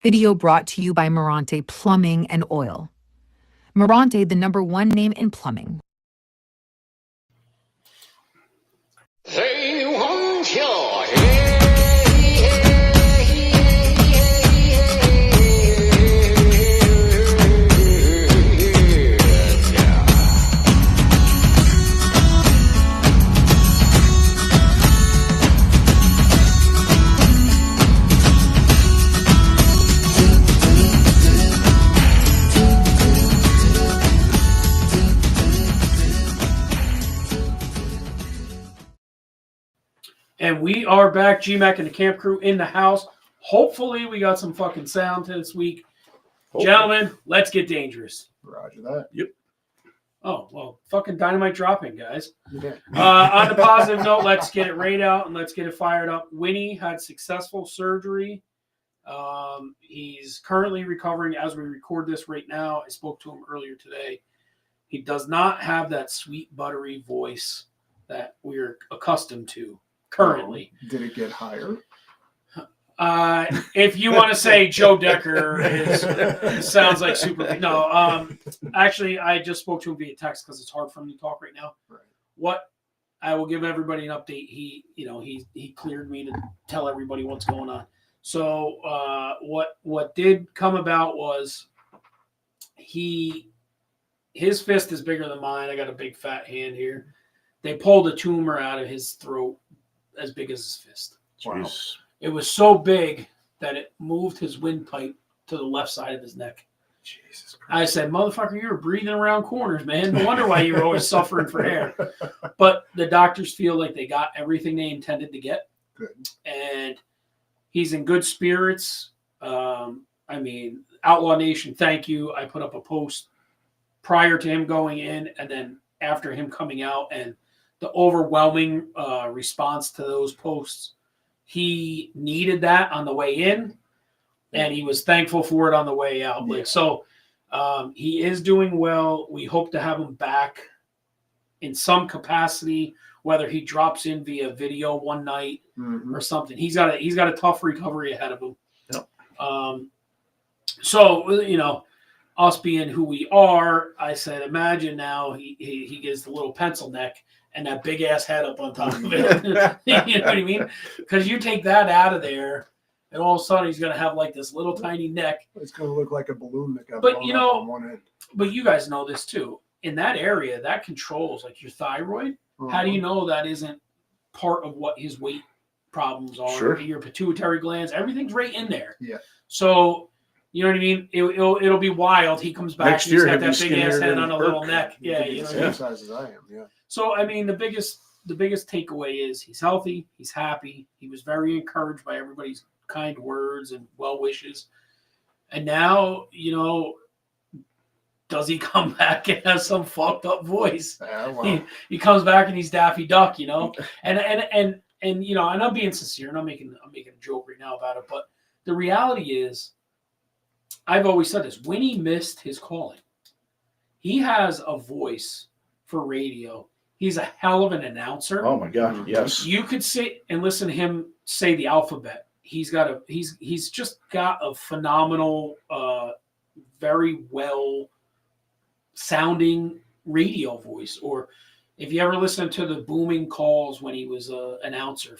Video brought to you by Morante Plumbing and Oil. Morante, the #1 name in plumbing. And we are back, Gmac and the camp crew in the house. Hopefully we got some fucking sound this week. Hopefully. Gentlemen, let's get dangerous. Roger that. Yep. Oh, well, fucking dynamite dropping, guys. Yeah. On the positive note, let's get it right out and let's get it fired up. Winnie had successful surgery. He's currently recovering as we record this right now. I spoke to him earlier today. He does not have that sweet, buttery voice that we're accustomed to currently. Did it get higher? If you want to say Joe Decker sounds like super. No, actually, I just spoke to him via text because it's hard for him to talk right now. Right. What I will give everybody an update. He cleared me to tell everybody what's going on. So what did come about was his fist is bigger than mine. I got a big fat hand here. They pulled a tumor out of his throat as big as his fist. Wow. It was so big that it moved his windpipe to the left side of his neck. Jesus Christ. I said, motherfucker, you were breathing around corners, man. No wonder why you were always suffering for air. But the doctors feel like they got everything they intended to get. Good. And he's in good spirits. Outlaw Nation, thank you. I put up a post prior to him going in and then after him coming out, and the overwhelming response to those posts. He needed that on the way in, and he was thankful for it on the way out. Yeah. He is doing well. We hope to have him back in some capacity, whether he drops in via video one night or something. He's got a tough recovery ahead of him. Yep. Us being who we are, I said, imagine now he gets the little pencil neck and that big ass head up on top of it. You know what I mean? Because you take that out of there, and all of a sudden he's going to have like this little tiny neck. It's going to look like a balloon that got blown up on one end. But you guys know this too. In that area, that controls like your thyroid. How do you know that isn't part of what his weight problems are? Sure. Your pituitary glands, everything's right in there. Yeah. So, you know what I mean? It'll be wild. He comes back. Next year, he's got that big ass head on a little neck. Yeah, you know. Same size as I am. Yeah. So I mean, the biggest takeaway is he's healthy. He's happy. He was very encouraged by everybody's kind words and well wishes. And now, does he come back and have some fucked up voice? Well. He comes back and he's Daffy Duck, and I'm being sincere and I'm making a joke right now about it, but the reality is, I've always said this, Winnie missed his calling. He has a voice for radio. He's a hell of an announcer. Oh my God, yes. You could sit and listen to him say the alphabet. He's just got a phenomenal, very well sounding radio voice. Or if you ever listen to the booming calls when he was an announcer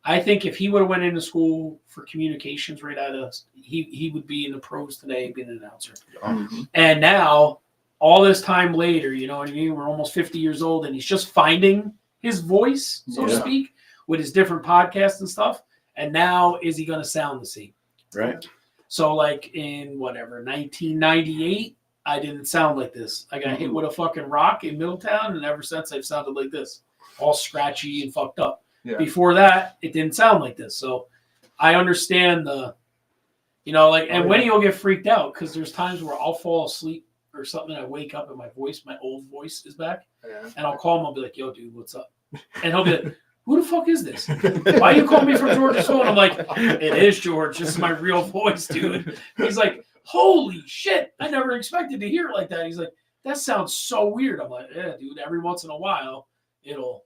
I think if he would have went into school for communications right out of he would be in the pros today being an announcer. Mm-hmm. And now, all this time later, you know what I mean? We're almost 50 years old, and he's just finding his voice, so to speak, with his different podcasts and stuff. And now, is he going to sound the same? Right. So, like in 1998, I didn't sound like this. I got hit with a fucking rock in Middletown, and ever since I've sounded like this, all scratchy and fucked up. Yeah. Before that, it didn't sound like this. So I understand and Winnie will get freaked out because there's times where I'll fall asleep or something. I wake up and my old voice is back. Yeah. And I'll call him. I'll be like, yo, dude, what's up? And he'll be like, who the fuck is this? Why are you calling me from George's phone? I'm like, it is George. This is my real voice, dude. He's like, holy shit. I never expected to hear it like that. He's like, that sounds so weird. I'm like, yeah, dude, every once in a while, it'll,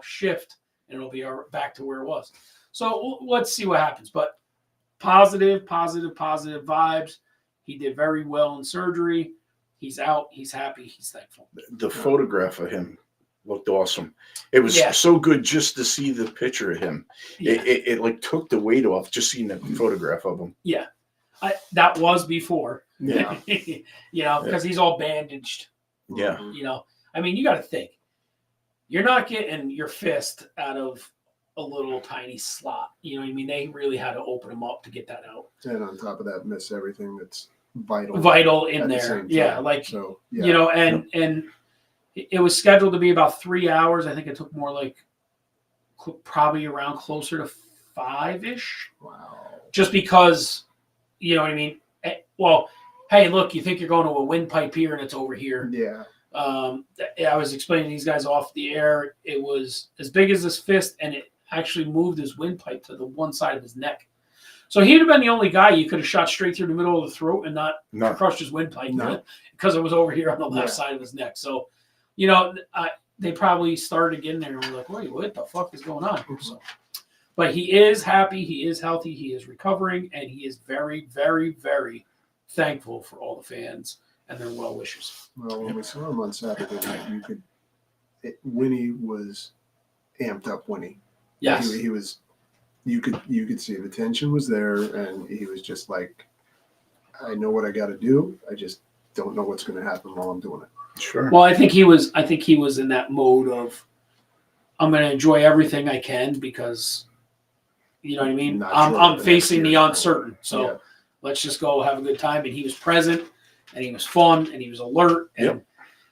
shift and it'll be back to where it was. So let's see what happens. But positive vibes. He did very well in surgery. He's out. He's happy. He's thankful. The photograph of him looked awesome. It was so good just to see the picture of him. Yeah. It like took the weight off just seeing the photograph of him. Yeah. That was before. Yeah. Because he's all bandaged. Yeah. I mean, you got to think. You're not getting your fist out of a little tiny slot. You know what I mean? They really had to open him up to get that out. And on top of that, miss everything that's vital in at the there. same Yeah. time. Like, so, yeah. And it was scheduled to be about 3 hours. I think it took more like probably around closer to 5-ish. Wow. Just because, you know what I mean? Well, hey, look, you think you're going to a windpipe here and it's over here. Yeah. I was explaining to these guys off the air. It was as big as his fist, and it actually moved his windpipe to the one side of his neck. So he'd have been the only guy you could have shot straight through the middle of the throat and not crushed his windpipe because it was over here on the left side of his neck. So, they probably started getting there and were like, wait, what the fuck is going on? Mm-hmm. So, but he is happy. He is healthy. He is recovering, and he is very, very, very thankful for all the fans and their well wishes. Well, when we saw him on Saturday night, Winnie was amped up. Winnie, Yes, he was. You could see the tension was there, and he was just like, "I know what I got to do. I just don't know what's going to happen while I'm doing it." Sure. Well, I think he was in that mode of, I'm going to enjoy everything I can because, you know what I mean. I'm facing the uncertain, so let's just go have a good time. And he was present, and he was fun, and he was alert. And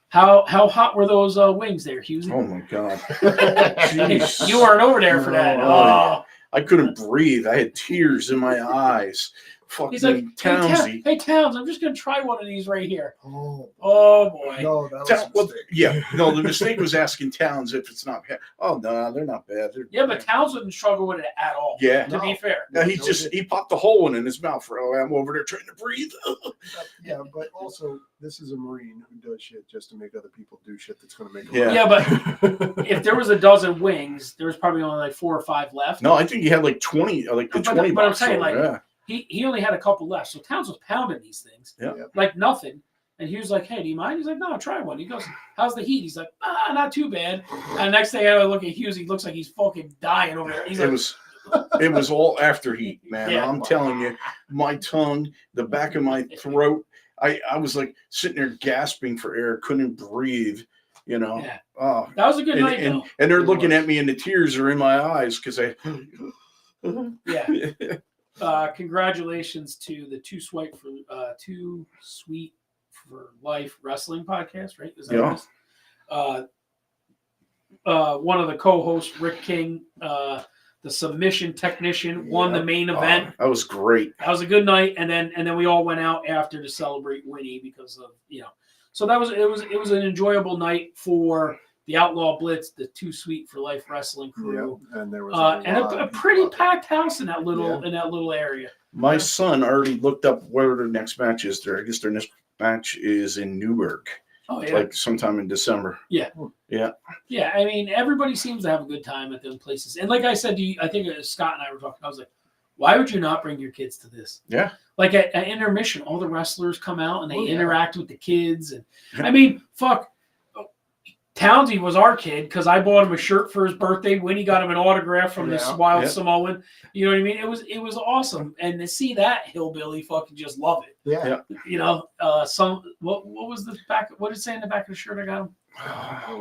how hot were those wings there, Husey? Oh my God. Jeez. You weren't over there for that. Oh. I couldn't breathe. I had tears in my eyes. Fucking He's like, Townsy. hey, Towns, I'm just going to try one of these right here. Oh boy. No, that was a mistake. The mistake was asking Towns if it's not bad. Oh, no, they're not bad. But Towns wouldn't struggle with it at all. Yeah. To be fair. No, he popped a hole in his mouth. I'm over there trying to breathe. Yeah, but also, this is a Marine who does shit just to make other people do shit that's going to make them Yeah. But if there was a dozen wings, there was probably only like 4 or 5 left. No, I think he had like 20, like the 20 But I'm box saying, over, like, he only had a couple left. So Towns was pounding these things like nothing. And he was like, hey, do you mind? He's like, no, try one. He goes, how's the heat? He's like, not too bad. And next thing I look at Hughes, he looks like he's fucking dying over there. It was all after heat, man. Yeah. I'm telling you, my tongue, the back of my throat, I was like sitting there gasping for air, couldn't breathe, Yeah. Oh, that was a good night, though. And they're looking at me and the tears are in my eyes because Congratulations to the Too Sweet for Life Wrestling podcast, right? Is that what it is? One of the co-hosts, Rick King, the submission technician, won the main event. That was great. That was a good night, and then we all went out after to celebrate Winnie because of So it was an enjoyable night for the Outlaw Blitz, the Too Sweet for Life Wrestling crew, and there was a pretty packed house in that little area. My son already looked up where their next match is. I guess their next match is in Newburgh. Oh yeah, like sometime in December. Yeah. I mean, everybody seems to have a good time at those places. And like I said to you, I think Scott and I were talking. I was like, why would you not bring your kids to this? Yeah. Like at intermission, all the wrestlers come out and they interact with the kids. And I mean, fuck. Townsy was our kid because I bought him a shirt for his birthday. Winnie got him an autograph from this wild Samoan. You know what I mean? It was awesome. And to see that hillbilly fucking just love it. Yeah. What was the back? What did it say in the back of the shirt I got him?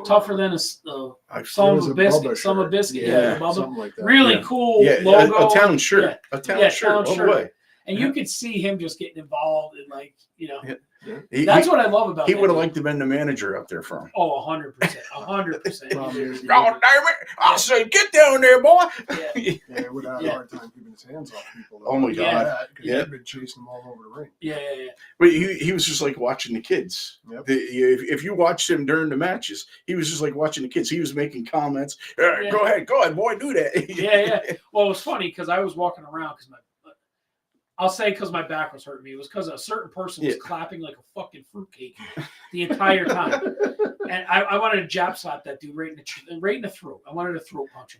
Tougher than some of a biscuit. Yeah, something like that. Really cool logo. A town shirt. A town shirt all the way. And you could see him just getting involved in That's what I love about he him. would have liked to have been the manager up there for him. Oh, 100%. 100%. God damn it. I say, get down there, boy. He would have had a hard time keeping his hands off people. Oh, my God. Because he'd been chasing them all over the ring. Yeah. But he was just like watching the kids. Yep. If you watched him during the matches, he was just like watching the kids. He was making comments. Go ahead, boy, do that. Yeah. Well, it was funny because I was walking around because my back was hurting me. It was because a certain person was clapping like a fucking fruitcake the entire time. And I wanted to jab slap that dude right in the throat. I wanted to throat punch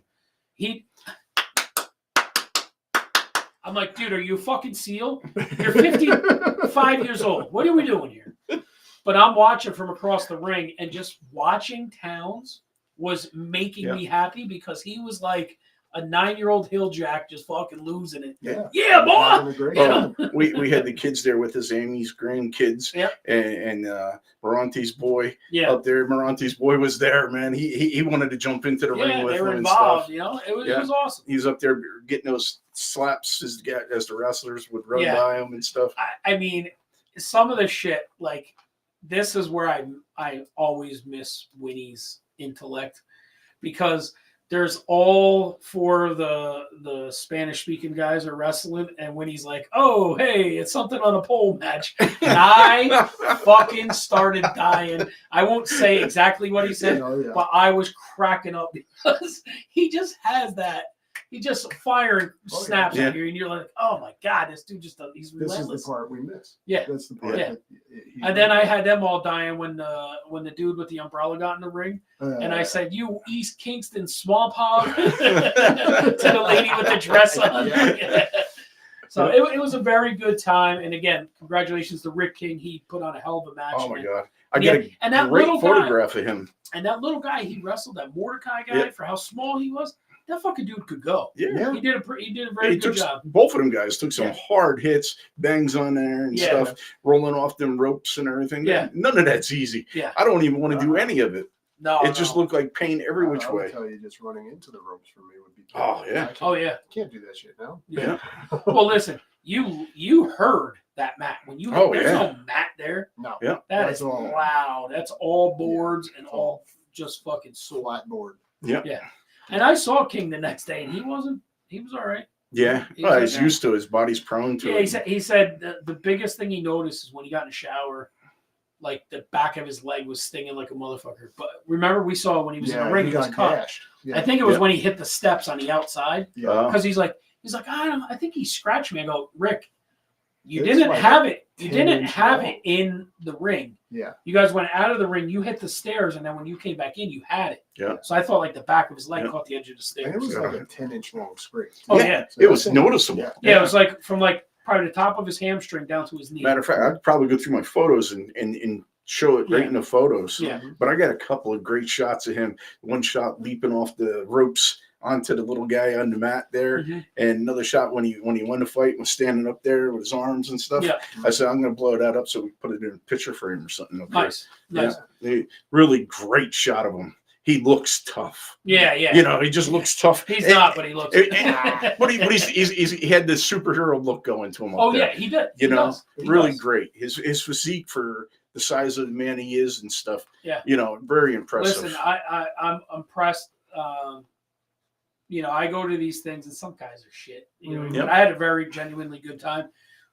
him. I'm like, dude, are you a fucking SEAL? You're 55 years old. What are we doing here? But I'm watching from across the ring, and just watching Towns was making me happy because he was like a 9-year-old hill jack just fucking losing it. Yeah, boy. Having a great time. We had the kids there with us, Amy's grandkids, and Morante's boy up there. Morante's boy was there, man. He wanted to jump into the ring with they him were and involved. stuff. You know, it was awesome. He was up there getting those slaps as the wrestlers would run by him and stuff. I mean, some of the shit, like, this is where I always miss Winnie's intellect, because there's all 4 of the Spanish speaking guys are wrestling, and Winnie's like, oh, hey, it's something on a pole match. And I fucking started dying. I won't say exactly what he said, but I was cracking up because he just has that. He just firing snaps at you, and you're like, oh my God, this dude he's relentless. This is the part we miss. Yeah. That's the part. Yeah. And then I had them all dying when the dude with the umbrella got in the ring. And I said, you East Kingston swamp hog to the lady with the dress on. So it was a very good time. And again, congratulations to Rick King. He put on a hell of a match. Oh my God. I got a great photograph of him. And that little guy, he wrestled that Mordecai guy for how small he was. That fucking dude could go. Yeah. He did a very good job. Both of them guys took some hard hits, bangs on there and stuff, rolling off them ropes and everything. Yeah. None of that's easy. Yeah. I don't even want to do any of it. No. It just looked like pain every which way. I would tell you, just running into the ropes for me would be tough. Oh, yeah. Can't do that shit now. Yeah. Well, listen, you heard that mat. When you there's no mat there. No. Yeah. That's loud. That's all boards and all just fucking flat board. Yeah. Yeah. And I saw King the next day, and he was all right. Yeah. He's used to it. His body's prone to it. He said the biggest thing he noticed is when he got in the shower, like the back of his leg was stinging like a motherfucker. But remember, we saw when he was in the ring, he was cut. Yeah. I think it was when he hit the steps on the outside. Yeah. Because he's like, I think he scratched me. I go, Rick, you didn't have it. You didn't have it in the ring. Yeah. You guys went out of the ring. You hit the stairs, and then when you came back in, you had it. Yeah. So I thought like the back of his leg caught the edge of the stairs. And it was like a 10-inch long scrape. Oh yeah. So it was noticeable. Yeah, it was like from like probably the top of his hamstring down to his knee. Matter of fact, I'd probably go through my photos and show it right in the photos. Yeah. But I got a couple of great shots of him. One shot leaping off the ropes onto the little guy on the mat there, and another shot when he won the fight, was standing up there with his arms and stuff. Yeah. I said, I'm going to blow that up so we put it in a picture frame or something. Nice. Yeah. Really great shot of him. He looks tough. Yeah. You know, he just looks tough. He's not, but he looks. But he had this superhero look going to him. Oh yeah, he did. You know, really great. His physique for the size of the man he is and stuff. Yeah. You know, very impressive. Listen, I'm impressed. You know, I go to these things and some guys are shit. You know, but I had a very genuinely good time.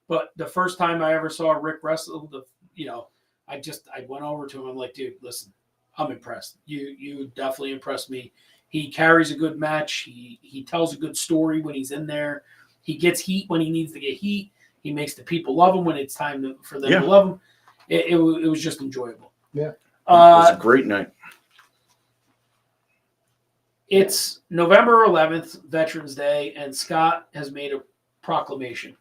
But the first time I ever saw Rick wrestle, I went over to him. I'm like, dude, listen, I'm impressed. You definitely impressed me. He carries a good match. He tells a good story when he's in there. He gets heat when he needs to get heat. He makes the people love him when it's time for them to love him. It was just enjoyable. Yeah. It was a great night. It's November 11th, Veterans Day, and Scott has made a proclamation,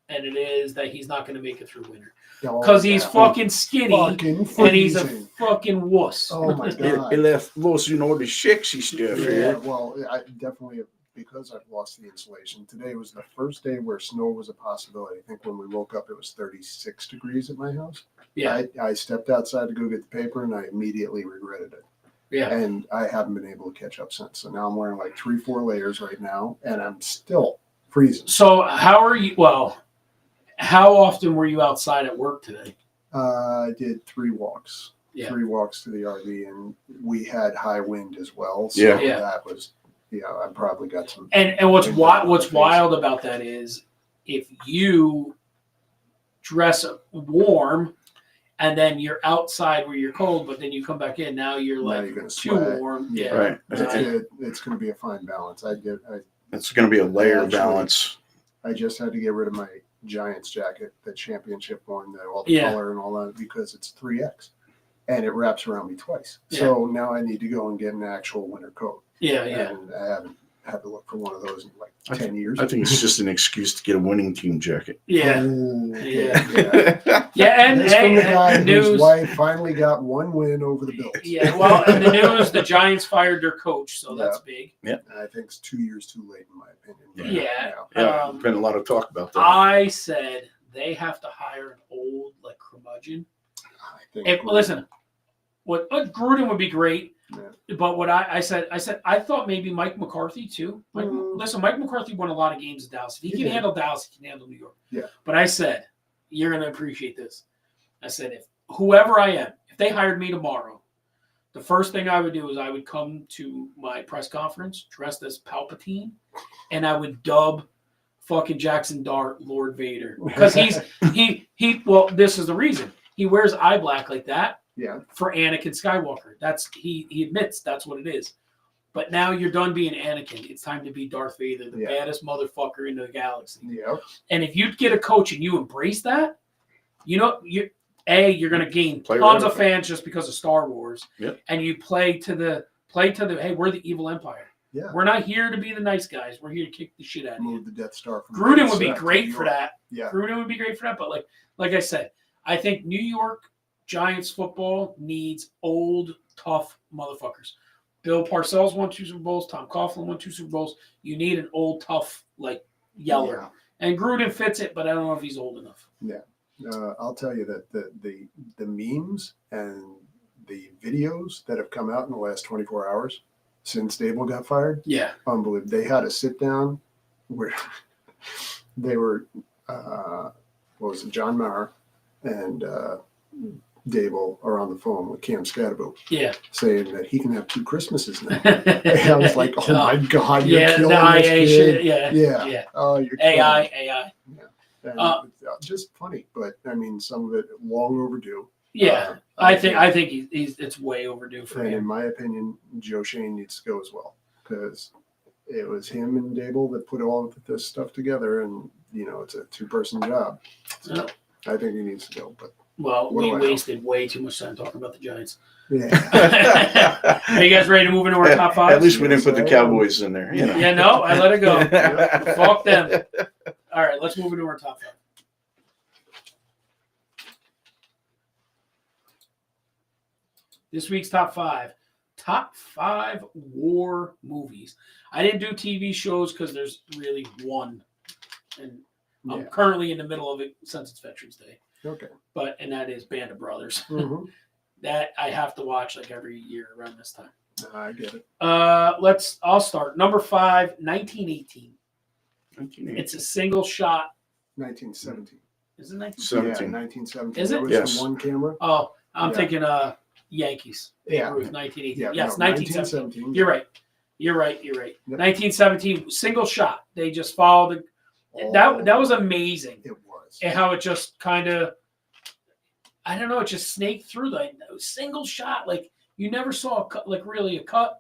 and it is that he's not going to make it through winter because he's fucking skinny and he's a fucking wuss. Oh my God! He left most, the sexy stuff. Yeah, well, I definitely, because I've lost the insulation. Today was the first day where snow was a possibility. I think when we woke up, it was 36 degrees at my house. Yeah, I stepped outside to go get the paper, and I immediately regretted it. Yeah. And I haven't been able to catch up since. So now I'm wearing like 3-4 layers right now, and I'm still freezing. So how often were you outside at work today? I did 3 walks. Yeah. 3 walks to the RV, and we had high wind as well. So that was, I probably got some. And what's wild about that is if you dress warm, and then you're outside where you're cold, but then you come back in. Now you're too warm. Yeah, right. It's going to be a fine balance. It's going to be a layer balance. I just had to get rid of my Giants jacket, the championship one, all the color and all that, because it's 3X, and it wraps around me twice. Yeah. So now I need to go and get an actual winter coat. Yeah. And I had to look for one of those in like I 10 years. I think it's just an excuse to get a winning team jacket. Yeah. Oh, okay, Yeah. Yeah, and That's from the guy and whose news. wife finally got one win over the Bills. Yeah, well, in the news, the Giants fired their coach, so that's big. And I think it's 2 years too late, in my opinion. But, Yeah. Yeah, been a lot of talk about that. I said they have to hire an old like curmudgeon. I think If, listen, what Gruden would be great, Yeah. but what I said I thought maybe Mike McCarthy too. Mm. Listen, Mike McCarthy won a lot of games in Dallas. If he He can did. handle Dallas, he can handle New York. Yeah. But I said, you're gonna appreciate this. I said, if whoever I am, if they hired me tomorrow, the first thing I would do is I would come to my press conference dressed as Palpatine, and I would dub fucking Jackson Dart Lord Vader because he. Well, this is the reason he wears eye black like that Yeah. for Anakin Skywalker. That's he admits that's what it is. But now you're done being Anakin. It's time to be Darth Vader, the baddest motherfucker in the galaxy. Yeah. And if you get a coach and you embrace that, you're going to gain Play tons right of fans just because of Star Wars. Yep. And you play to the hey, we're the evil empire. Yeah. We're not here to be the nice guys. We're here to kick the shit out of you. Move the Death Star from Gruden would be South to great New for York. that. Yeah. Gruden would be great for that. But like I said, I think New York Giants football needs old, tough motherfuckers. Bill Parcells won 2 Super Bowls. Tom Coughlin won 2 Super Bowls. You need an old, tough, yeller. Yeah. And Gruden fits it, but I don't know if he's old enough. Yeah. I'll tell you that the memes and the videos that have come out in the last 24 hours since Dable got fired, Yeah. unbelievable. They had a sit down where they were, what was it, John Maurer and Dable are on the phone with Cam Scatterbo Yeah. saying that he can have 2 Christmases now. And I was like, oh my God, you're yeah, killing the this IA kid. shit. Yeah. Yeah. Oh, you're killing AI. it. And it's just funny, but I mean, some of it long overdue. Yeah. I think he's it's way overdue for And in him. my opinion, Joe Shane needs to go as well because it was him and Dable that put all of this stuff together, and it's a 2-person job. So Yeah. I think he needs to go. But Well, What we do I know? wasted way too much time talking about the Giants. yeah, Are you guys ready to move into our top 5? At least we didn't put the Yes, I Cowboys in there. Yeah, no, I let it go. Fuck them. All right, let's move into our top 5. This week's top 5. Top 5 war movies. I didn't do TV shows because there's really one. And I'm Yeah. currently in the middle of it since it's Veterans Day. Okay. And that is Band of Brothers. Mhm. That I have to watch every year around this time. I get it. I'll start. Number 5, 1918. 1980. It's a single shot. 1917. Is it 19? 17. Yeah, 1917. Is it? That was Yes. the one camera. Oh, I'm Yeah. thinking Yankees. Yeah. Ruth, 1918. Yeah. Yes, no, 1917. You're right. Yep. 1917, single shot. They just followed that was amazing. It was. And how it just kind of, I don't know, it just snaked through the single shot. Like you never saw a cut, really a cut.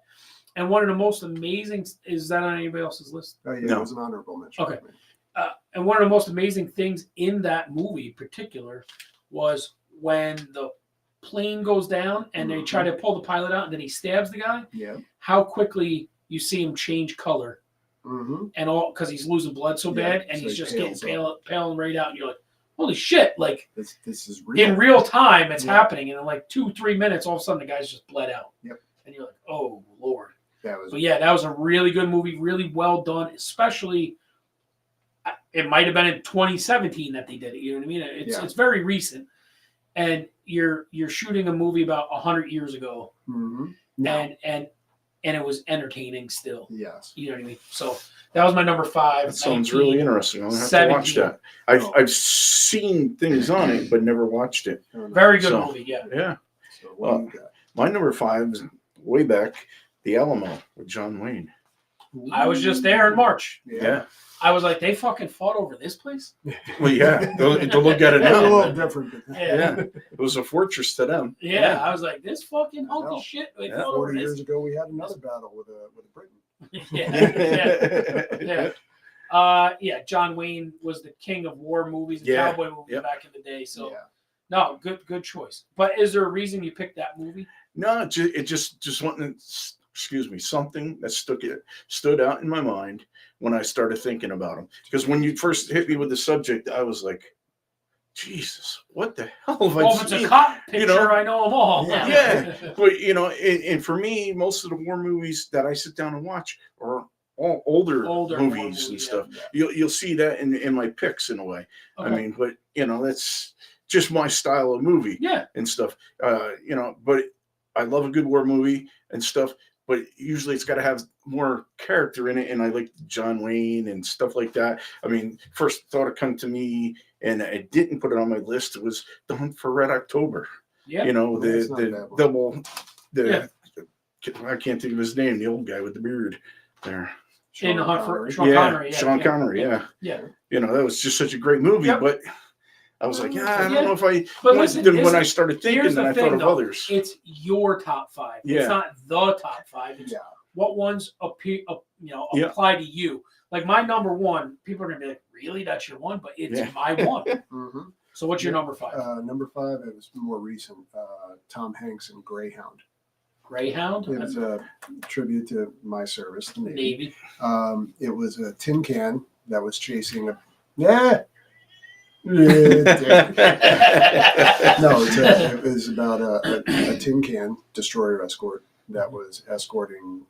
And one of the most amazing, is that on anybody else's list? Oh, yeah, No. it was an honorable mention. Okay. And one of the most amazing things in that movie in particular was when the plane goes down and they try to pull the pilot out and then he stabs the guy, Yeah. how quickly you see him change color Mm-hmm. and all because he's losing blood so Yeah, bad and so he's he just getting pales pale and right out and you're like, holy shit, like This is real. in real time it's Yeah. happening and in like 2-3 minutes all of a sudden the guy's just bled out. Yep. And you're like, oh Lord. That was. But yeah, that was a really good movie, really well done, especially it might have been in 2017 that they did it. You know what I mean? It's very recent, and you're shooting a movie about 100 years ago, Mm-hmm. No. and it was entertaining still. Yes. You know what I mean? So that was my number 5. That sounds really interesting. I'll have to 17. watch that. I've seen things on it, but never watched it. Oh, no. Very good So- movie. Yeah. Yeah. So what do you got? My number 5 is way back, The Alamo with John Wayne. I was just there in March. Yeah. I was like, they fucking fought over this place. Well, yeah. To look at it It's a little now. different. But Yeah. It was a fortress to them. Yeah. I was like, this fucking I know. hunky shit. They Yeah. fought over 40 this. years ago, we had another battle with a Briton. Yeah. John Wayne was the king of war movies and Yeah. cowboy movies Yep. back in the day. So Yeah. no, good choice. But is there a reason you picked that movie? No, it just wasn't something that stood out in my mind when I started thinking about them. Because when you first hit me with the subject, I was like, Jesus, what the hell have Well, I if it's a seen? cop picture, You know? I know them all. Yeah. But, and for me, most of the war movies that I sit down and watch are all older movies and stuff. Yeah. You'll see that in my picks in a way. Okay. I mean, but, that's just my style of movie and stuff. But I love a good war movie and stuff. But usually it's got to have more character in it. And I like John Wayne and stuff like that. I mean, first thought it come to me, and I didn't put it on my list. It was The Hunt for Red October. Yeah. The double, I can't think of his name, the old guy with the beard there. In The Hunt for Sean Connery. Sean Connery, yeah. That was just such a great movie, but I was like, I don't know if I. But listen, when I started thinking, then I thought of others. It's your top 5. Yeah. It's not the top 5. It's what ones apply to you. Like my number 1, people are gonna be like, "Really? That's your one?" But it's my one. Mm-hmm. So what's your number 5? Number 5, it was more recent. Tom Hanks and Greyhound. Greyhound. It was a tribute to my service, the Navy. It was a tin can that was chasing a. No, it was about a tin can destroyer escort that was escorting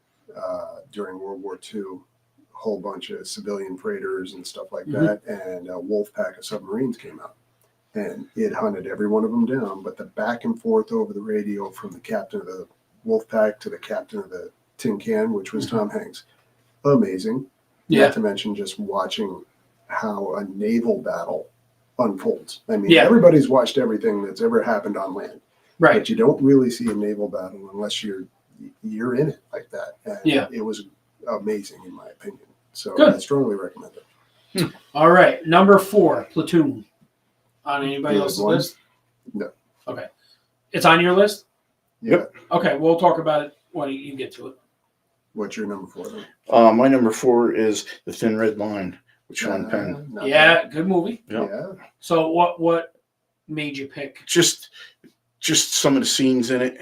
during World War II a whole bunch of civilian freighters and stuff like that, and a wolf pack of submarines came out, and it hunted every one of them down. But the back and forth over the radio from the captain of the wolf pack to the captain of the tin can, which was Tom Hanks, amazing. Not to mention just watching how a naval battle unfolds. I mean, everybody's watched everything that's ever happened on land, right? But you don't really see a naval battle unless you're in it like that. And it was amazing in my opinion. So I strongly recommend it. All right, number 4, Platoon. On anybody else's list? No. Okay, it's on your list. Yep. Okay, we'll talk about it when you get to it. What's your number 4 then? My number 4 is The Thin Red Line with Sean Penn. Good movie. Yeah. So what made you pick? Just some of the scenes in it.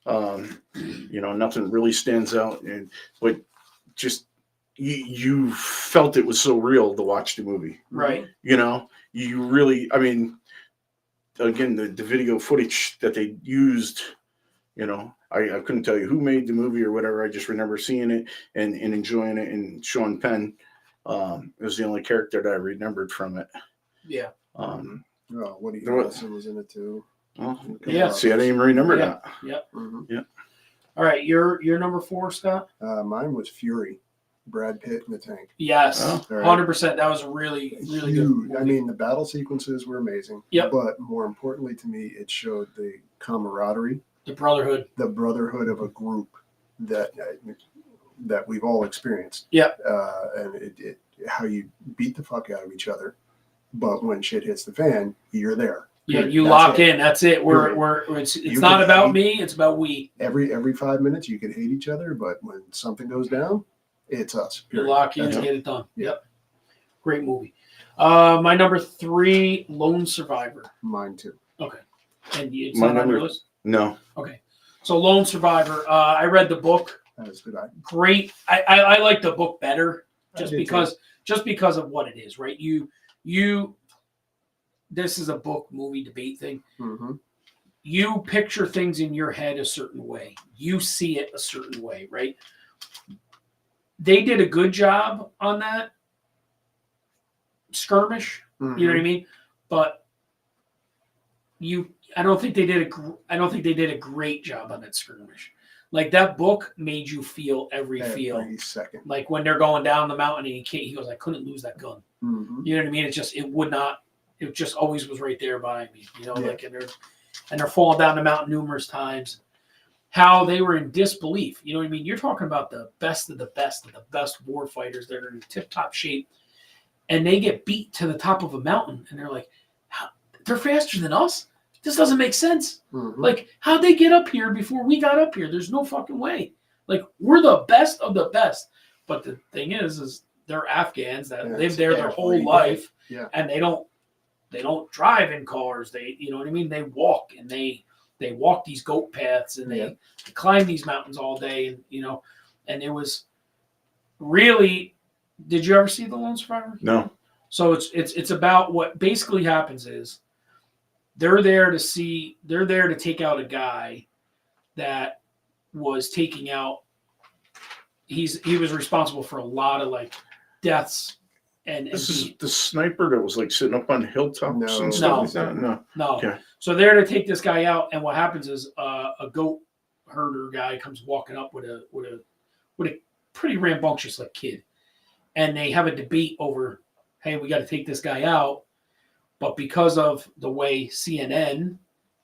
Nothing really stands out, but just you felt it was so real to watch the movie. Right. You really. I mean, again, the video footage that they used. I couldn't tell you who made the movie or whatever. I just remember seeing it and enjoying it. And Sean Penn was the only character that I remembered from it. Yeah. Woody Harrelson was in it too. See, I didn't even remember that. Yep. Mm-hmm. Yeah. All right, your number 4, Scott? Mine was Fury. Brad Pitt in the tank. Yes, 100%. Right. That was really good movie. I mean, the battle sequences were amazing. Yep. But more importantly to me, it showed the camaraderie, the brotherhood of a group that we've all experienced. Yep. And how you beat the fuck out of each other, but when shit hits the fan, you're there. Yeah, you lock in. That's it. It's not about me. It's about we. Every 5 minutes, you can hate each other, but when something goes down, it's us. You lock in and get it done. Yep. Great movie. My number 3, Lone Survivor. Mine too. Okay. And it's not on your list? No. Okay. So Lone Survivor. I read the book. That was good. Great. I like the book better just because of what it is, right? This is a book movie debate thing. Mm-hmm. You picture things in your head a certain way. You see it a certain way, right? They did a good job on that skirmish. Mm-hmm. You know what I mean? But I don't think they did a great job on that skirmish. Like that book made you feel every second. Like when they're going down the mountain and he goes, I couldn't lose that gun. Mm-hmm. You know what I mean? It just always was right there by me. Like and they're falling down the mountain numerous times. How they were in disbelief. You know what I mean? You're talking about the best of the best war fighters that are in tip-top shape. And they get beat to the top of a mountain. And they're like, they're faster than us? This doesn't make sense. Mm-hmm. Like, how'd they get up here before we got up here? There's no fucking way. Like, we're the best of the best. But the thing is they're Afghans that live there their whole life. Yeah. And they don't drive in cars. You know what I mean? They walk and they they walk these goat paths and they climb these mountains all day, and and it was really. Did you ever see The Lone Survivor? No. So it's about what basically happens is they're there to take out a guy that was taking out. He was responsible for a lot of like deaths. And this is the sniper that was like sitting up on hilltops and stuff like that. No. Okay. So they're to take this guy out, and what happens is a goat herder guy comes walking up with a pretty rambunctious like kid, and they have a debate over, hey, we got to take this guy out, but because of the way CNN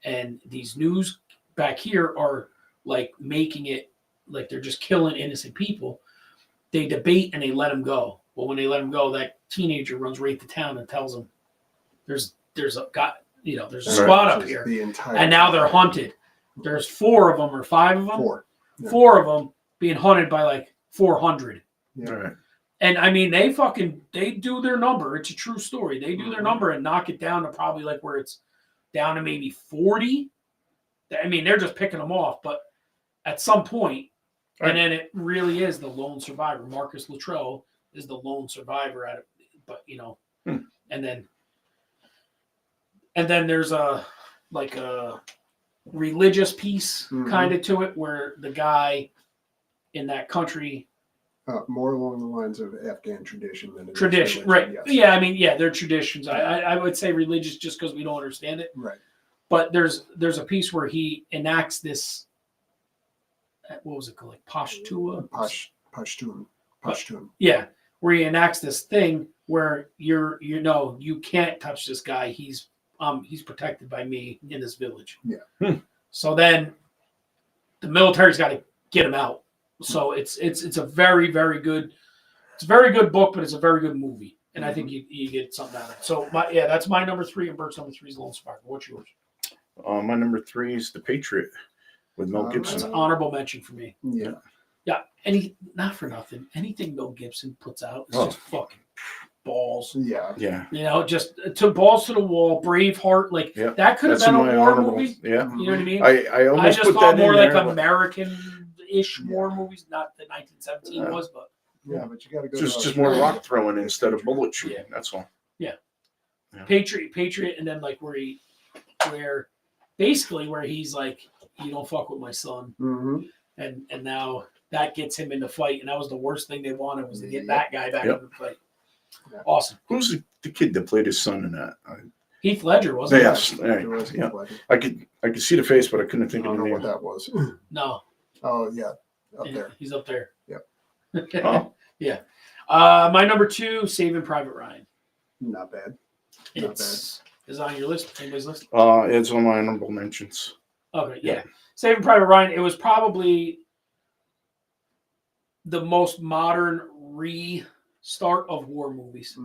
and these news back here are like making it like they're just killing innocent people, they debate and they let him go. Well, when they let him go, that teenager runs right to town and tells them, "There's a squad up here, and now they're hunted. There's 4 of them or 5 of them, 4 of them being hunted by like 400. Yeah. Right. And I mean, they do their number. It's a true story. They do their number and knock it down to probably like where it's down to maybe 40. I mean, they're just picking them off, but at some point, and then it really is the lone survivor. Marcus Luttrell is the lone survivor at it, but and then there's a religious piece kind of to it where the guy in that country more along the lines of Afghan tradition than tradition, right? Yes. Yeah, I mean, they're traditions. I would say religious just because we don't understand it, right? But there's a piece where he enacts this. What was it called? Like Pashtun. Yeah, where he enacts this thing where you can't touch this guy. He's protected by me in this village. Yeah. So then the military's got to get him out. So it's a very, very good, it's a very good book, but it's a very good movie. And I think you get something out of it. So that's my number 3, and Bert's number 3 is Lone Survivor. What's yours? My number 3 is The Patriot with Mel Gibson. That's an honorable mention for me. Yeah. Yeah. Not for nothing. Anything Mel Gibson puts out is just fucking balls. Yeah. Yeah. Just to balls to the wall, Braveheart, like that could have been a war movie. Yeah. You know what I mean? I almost just put thought that more in like there, American-ish war movies, not the 1917 was, but but you got to go just more rock throwing instead of bullet shooting. That's all. Yeah. Patriot, and then like where he's like, you don't fuck with my son, and now that gets him in the fight, and that was the worst thing they wanted was to get that guy back in the fight. Yeah. Awesome. Who's the kid that played his son in that? Heath Ledger, wasn't it? Yes. Yeah. I could see the face, but I couldn't think of the name. What that was. No. Oh yeah, up there. He's up there. Yep. Oh. Yeah. My number 2, Saving Private Ryan. Not bad. Is it on your list? Anybody's list? It's on my honorable mentions. Okay, yeah. Saving Private Ryan, it was probably the most modern restart of war movies.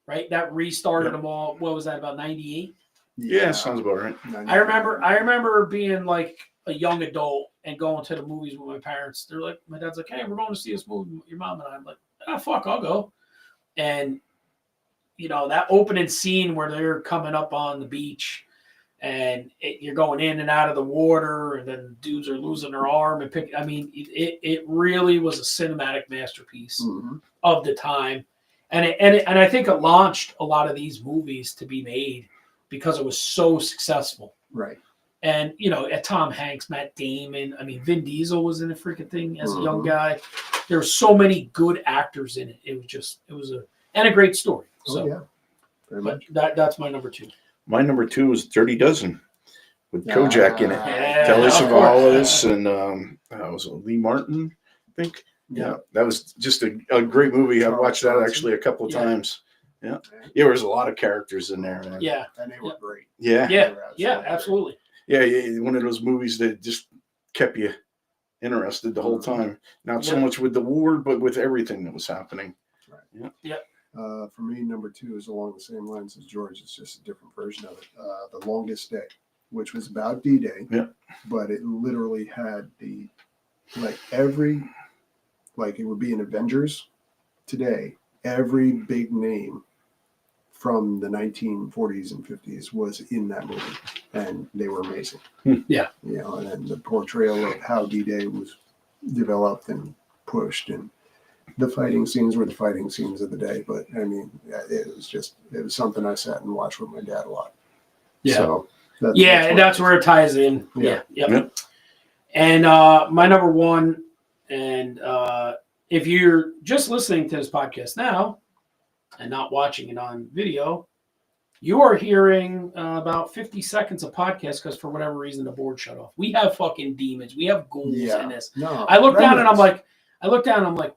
Right? That restarted them all. What was that, about 98? Yeah, sounds about right. I remember being like a young adult and going to the movies with my parents. They're like, my dad's like, hey, we're going to see this movie with your mom and I. I'm like, fuck, I'll go. And that opening scene where they're coming up on the beach and you're going in and out of the water, and then dudes are losing their arm and it really was a cinematic masterpiece of the time. And I think it launched a lot of these movies to be made because it was so successful. Right. And, Tom Hanks, Matt Damon, Vin Diesel was in the freaking thing as a young guy. There were so many good actors in it. It was a great story. So, very much. That's my number 2. My number 2 is Dirty Dozen with Kojak in it. Telly of Savalas and was it Lee Martin, I think. Yeah, that was just a great movie. I watched that actually a couple of times. Yeah, there was a lot of characters in there. Man. Yeah, and they were great. Yeah, absolutely. Yeah, one of those movies that just kept you interested the whole time. Not so much with the war, but with everything that was happening. Right. Yeah. For me, number 2 is along the same lines as George. It's just a different version of it. The Longest Day, which was about D-Day. Yeah. But it literally had it would be in Avengers today. Every big name from the 1940s and 50s was in that movie. and they were amazing. Yeah. You know, and then the portrayal of how D-Day was developed and pushed, and the fighting scenes were the fighting scenes of the day. But I mean, it was something I sat and watched with my dad a lot. Yeah. So that's where it ties in. Yeah. Yep. And my number one, and if you're just listening to this podcast now and not watching it on video, you are hearing about 50 seconds of podcast because for whatever reason the board shut off. We have fucking demons. We have ghouls in this. No, I look down and I'm like,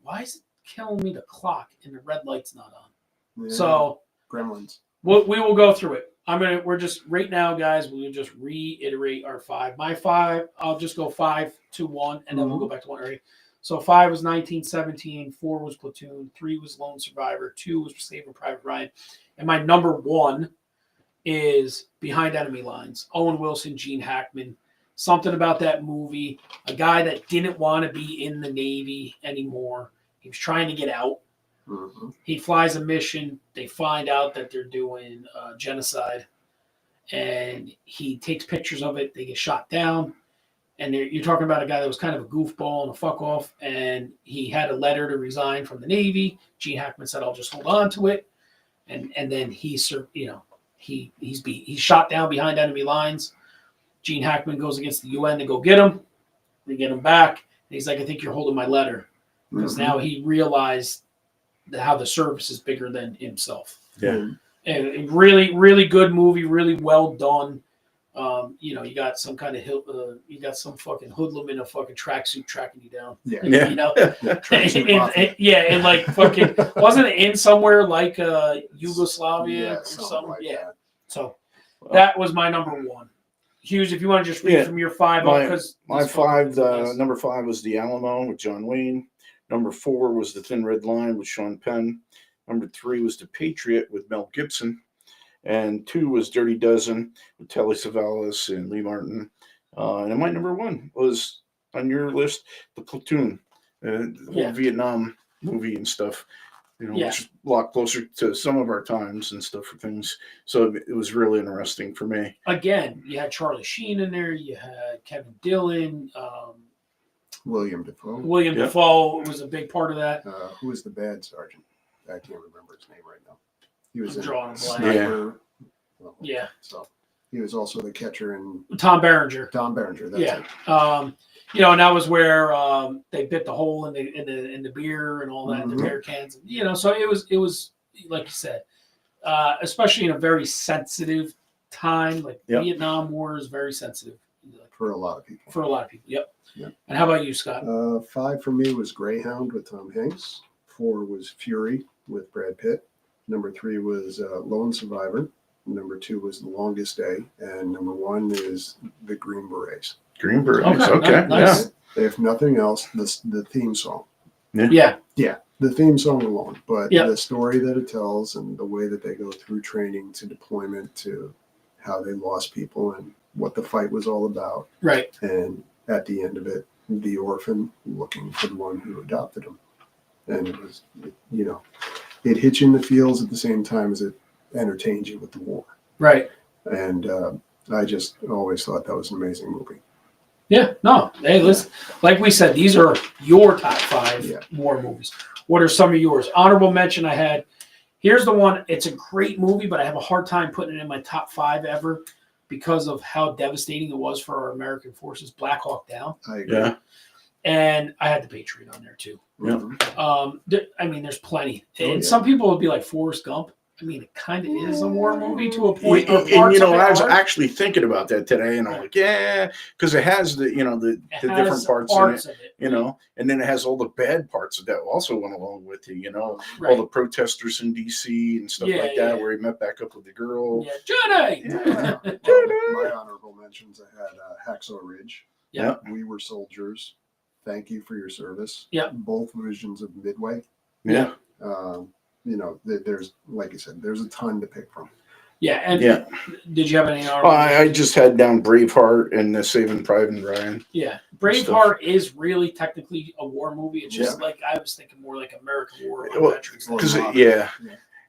why is it killing me the clock and the red light's not on? Yeah. So Gremlins. we will go through it. We're just right now, guys. We'll just reiterate our 5. My 5. I'll just go 5, 2, 1, and then we'll go back to 1. Right. So 5 was 1917. 4 was Platoon. 3 was Lone Survivor. 2 was Saving Private Ryan. And my number 1 is Behind Enemy Lines. Owen Wilson, Gene Hackman. Something about that movie. A guy that didn't want to be in the Navy anymore. He was trying to get out. Mm-hmm. He flies a mission. They find out that they're doing genocide. And he takes pictures of it. They get shot down. And you're talking about a guy that was kind of a goofball and a fuck off. And he had a letter to resign from the Navy. Gene Hackman said, I'll just hold on to it. And then he's shot down behind enemy lines. Gene Hackman goes against the UN to go get him. They get him back. And he's like, I think you're holding my letter. Because now he realized how the service is bigger than himself. Yeah. And really, really good movie, really well done. You got some kind of you got some fucking hoodlum in a fucking tracksuit tracking you down. Yeah. You know? And like fucking wasn't it in somewhere like Yugoslavia or something? like yeah. that. So that was my number 1. Hughes, if you want to just read from your 5 up, because my 5, number 5 was The Alamo with John Wayne. Number 4 was The Thin Red Line with Sean Penn. Number 3 was The Patriot with Mel Gibson. And 2 was Dirty Dozen with Telly Savalas and Lee Martin. And my number 1 was on your list, The Platoon, the whole Vietnam movie and stuff. Which is a lot closer to some of our times and stuff for things. So it was really interesting for me. Again, you had Charlie Sheen in there. You had Kevin Dillon. William Dafoe. William Dafoe was a big part of that. Who was the bad sergeant? I can't remember his name right now. He was drawing a blank. Sniper. Yeah. So he was also the catcher in Tom Berenger. That's it. And that was where they bit the hole in the beer and all that, the beer cans. So it was like you said, especially in a very sensitive time. Like Vietnam War is very sensitive for a lot of people. Yep. And how about you, Scott? 5 for me was Greyhound with Tom Hanks. 4 was Fury with Brad Pitt. Number 3 was Lone Survivor. Number 2 was The Longest Day. And number 1 is The Green Berets. Green Berets. Okay. Nice. Yeah. If nothing else, the theme song. Yeah. The theme song alone. But Yeah. the story that it tells and the way that they go through training to deployment to how they lost people and what the fight was all about. Right. And at the end of it, the orphan looking for the one who adopted him. And it was, it hits you in the feels at the same time as it entertains you with the war. Right. And I just always thought that was an amazing movie. Yeah. No. Hey, listen. Like we said, these are your top 5 war movies. What are some of yours? Honorable mention I had. Here's the one. It's a great movie, but I have a hard time putting it in my top 5 ever because of how devastating it was for our American forces. Black Hawk Down. I agree. Yeah. And I had The Patriot on there too. Mm-hmm. There's plenty. And some people would be like Forrest Gump. It kind of is a war movie to a point. And I was actually thinking about that today, and I'm like, because it has the different parts in it, of it, and then it has all the bad parts of that also went along with it, all the protesters in D.C. and stuff like that, where he met back up with the girl. Yeah, Johnny. My honorable mentions, I had Hacksaw Ridge. Yeah. We Were Soldiers. Thank You for Your Service. Yeah. Both versions of Midway. Yeah. There's, like you said, there's a ton to pick from. Yeah. And did you have any honorable? I just had down Braveheart and the Saving Private Ryan. Yeah. Braveheart is really technically a war movie. It's just like, I was thinking more like American War. Because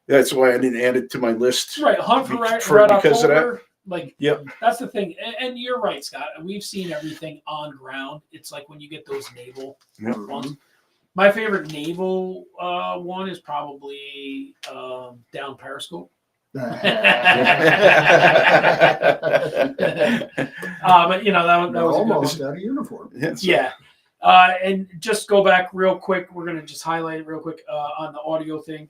that's why I didn't add it to my list. Right. Hunt for Red October. Because of that. Like, Yep. that's the thing. And you're right, Scott. We've seen everything on ground. It's like when you get those naval ones. My favorite naval one is probably down Periscope. But you know that was almost out of uniform. Yeah. And just go back real quick. We're gonna just highlight it real quick on the audio thing.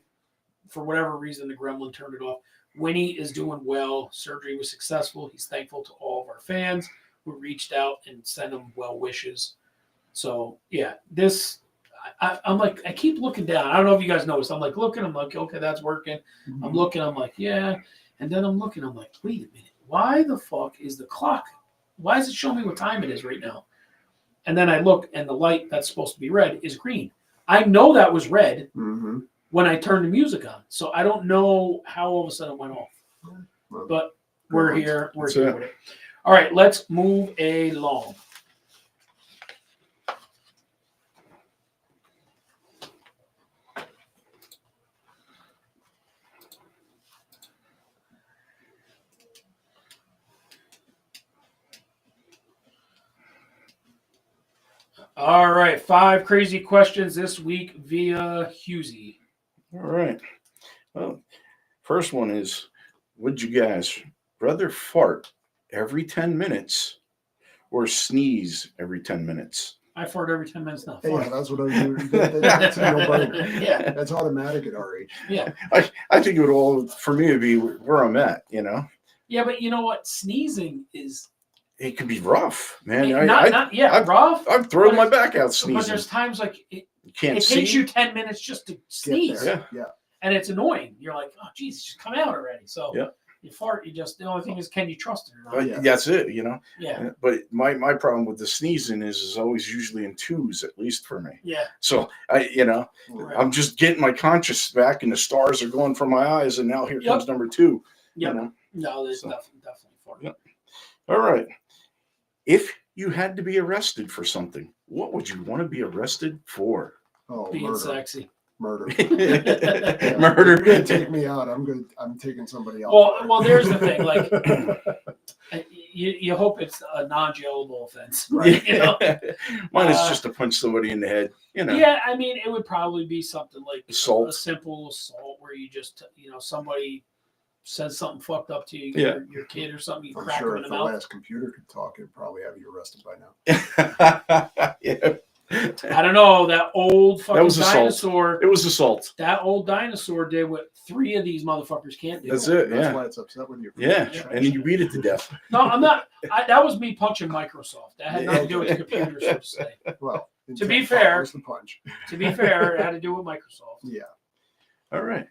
For whatever reason, the Gremlin turned it off. Winnie is doing well. Surgery was successful. He's thankful to all of our fans who reached out and sent him well wishes. So yeah, this. I'm like, I keep looking down. I don't know if you guys noticed. I'm like looking. I'm like, okay, that's working. I'm looking. I'm like, yeah. And then I'm looking. I'm like, wait a minute. Why the fuck is the clock? Why does it show me what time it is right now? And then I look, and the light that's supposed to be red is green. I know that was red when I turned the music on. So I don't know how all of a sudden it went off. But we're here. We're here with it. All right, let's move along. All right, 5 crazy questions this week via Husey. All right. Well, first one is, would you guys rather fart every 10 minutes or sneeze every 10 minutes? I fart every 10 minutes now. Yeah, that's what I was doing. That's a no-brainer. Yeah. That's automatic at our age. Yeah. I think it would all, for me, it'd be where I'm at, you know? Yeah, but you know what? Sneezing is... It can be rough, man. Rough. I've thrown my back out sneezing. But there's times like it takes you 10 minutes just to sneeze. Yeah. And it's annoying. You're like, oh, geez, just come out already. So you fart, the only thing is, can you trust it or not? That's it, you know? Yeah. But my problem with the sneezing is always usually in twos, at least for me. Yeah. So, I'm just getting my conscious back and the stars are going from my eyes, and now here comes number 2. Yep. You know? No, there's definitely fart. Yep. All right. If you had to be arrested for something, what would you want to be arrested for? Oh, being murder. sexy. Murder. Murder. You're gonna take me out. I'm good. I'm taking somebody else. Well, there's the thing. Like, you hope it's a non-jailable offense, right? You know? Mine is just to punch somebody in the head. You know. Yeah, I mean, it would probably be something like assault. A simple assault where you just, somebody says something fucked up to you, your kid or something, you crack them in the mouth. I'm sure if the last computer could talk, it'd probably have you arrested by now. Yeah. I don't know. That old fucking dinosaur. It was assault. That old dinosaur did what 3 of these motherfuckers can't do. That's it. That's why it's upset with you. Yeah, and then you beat it to death. No, I'm not. That was me punching Microsoft. That had nothing to do with the computer, so to say. Well, to be fair, the punch. To be fair, it had to do with Microsoft. Yeah. All right.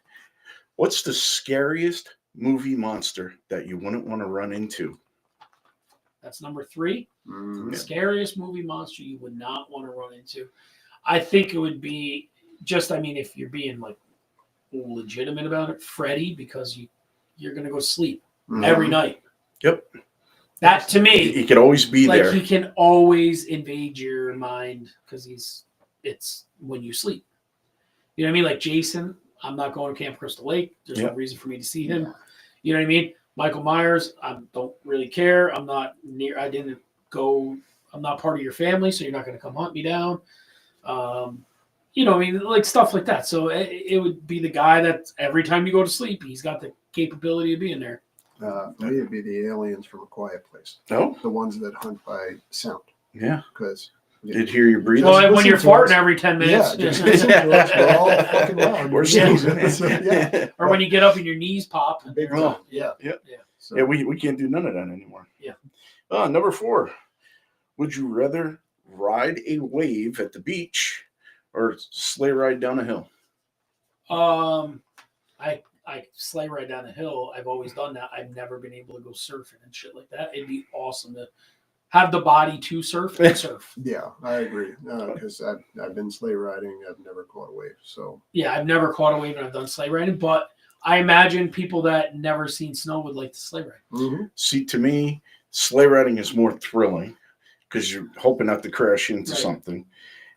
What's the scariest movie monster that you wouldn't want to run into? That's number 3. Mm-hmm. Scariest movie monster you would not want to run into. I think it would be if you're being like legitimate about it, Freddy, because you're gonna go to sleep every night. Yep. That to me, he could always be there. He can always invade your mind because it's when you sleep. You know what I mean? Like Jason, I'm not going to Camp Crystal Lake. There's no reason for me to see him. You know what I mean? Michael Myers, I don't really care. I'm not part of your family, so you're not going to come hunt me down. Like stuff like that. So it would be the guy that every time you go to sleep, he's got the capability of being there. Maybe it'd be the aliens from A Quiet Place. Oh? The ones that hunt by sound. Yeah. Because... Did hear you breathing? Well, when you're farting every 10 minutes. Yeah, we're all fucking loud. We're sneezing. Or when you get up and your knees pop. Yeah. So. We can't do none of that anymore. Yeah. Number 4. Would you rather ride a wave at the beach or sleigh ride down a hill? I sleigh ride down a hill. I've always done that. I've never been able to go surfing and shit like that. It'd be awesome to have the body to surf and surf. Yeah, I agree. Because I've been sleigh riding. I've never caught a wave. So yeah, I've never caught a wave and I've done sleigh riding. But I imagine people that never seen snow would like to sleigh ride. Mm-hmm. See, to me, sleigh riding is more thrilling because you're hoping not to crash into something.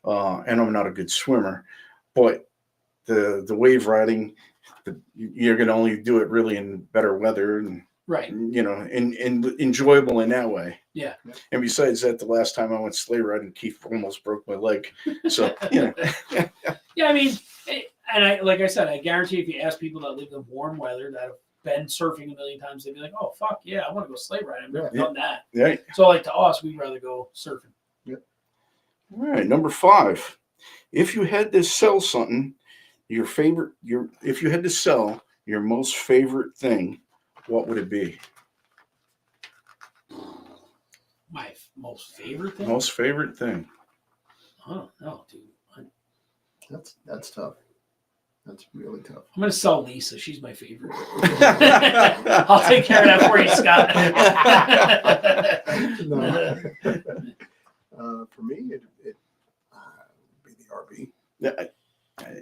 And I'm not a good swimmer, but the wave riding, you're going to only do it really in better weather and Right. You know, and enjoyable in that way. Yeah. And besides that, the last time I went sleigh riding, Keith almost broke my leg. So, you know. Yeah, I mean, and like I said, I guarantee if you ask people that live in warm weather that have been surfing a million times, they'd be like, "Oh fuck yeah, I want to go sleigh riding. I've never done that." Yeah. So like to us, we'd rather go surfing. Yep. All right, number 5. If you had to sell something, if you had to sell your most favorite thing, what would it be? My most favorite thing? Most favorite thing. I don't know, dude. That's tough. That's really tough. I'm gonna sell Lisa. She's my favorite. I'll take care of that for you, Scott. No. For me, it would be the RV. Yeah,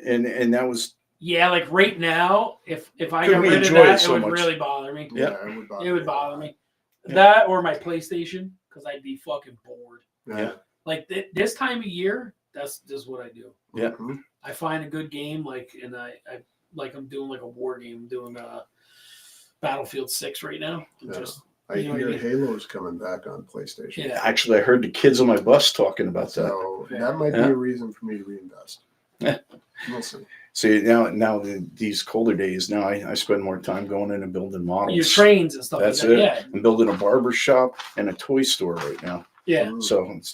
and that was. Yeah, like right now, if I Could got we rid of enjoy that, it so it would much? really bother me. Yeah. It would bother me. Yeah. That or my PlayStation, because I'd be fucking bored. Yeah. Like this time of year, that's just what I do. Yeah. Mm-hmm. I find a good game, and I like I'm doing like a war game. I'm doing Battlefield 6 right now. I hear Halo's coming back on PlayStation. Yeah. Actually, I heard the kids on my bus talking about that. So that might be a reason for me to reinvest. Yeah. We'll see. See, now these colder days, now I spend more time going in and building models. Your trains and stuff. That's like that. it. Yeah. I'm building a barber shop and a toy store right now. Yeah. So and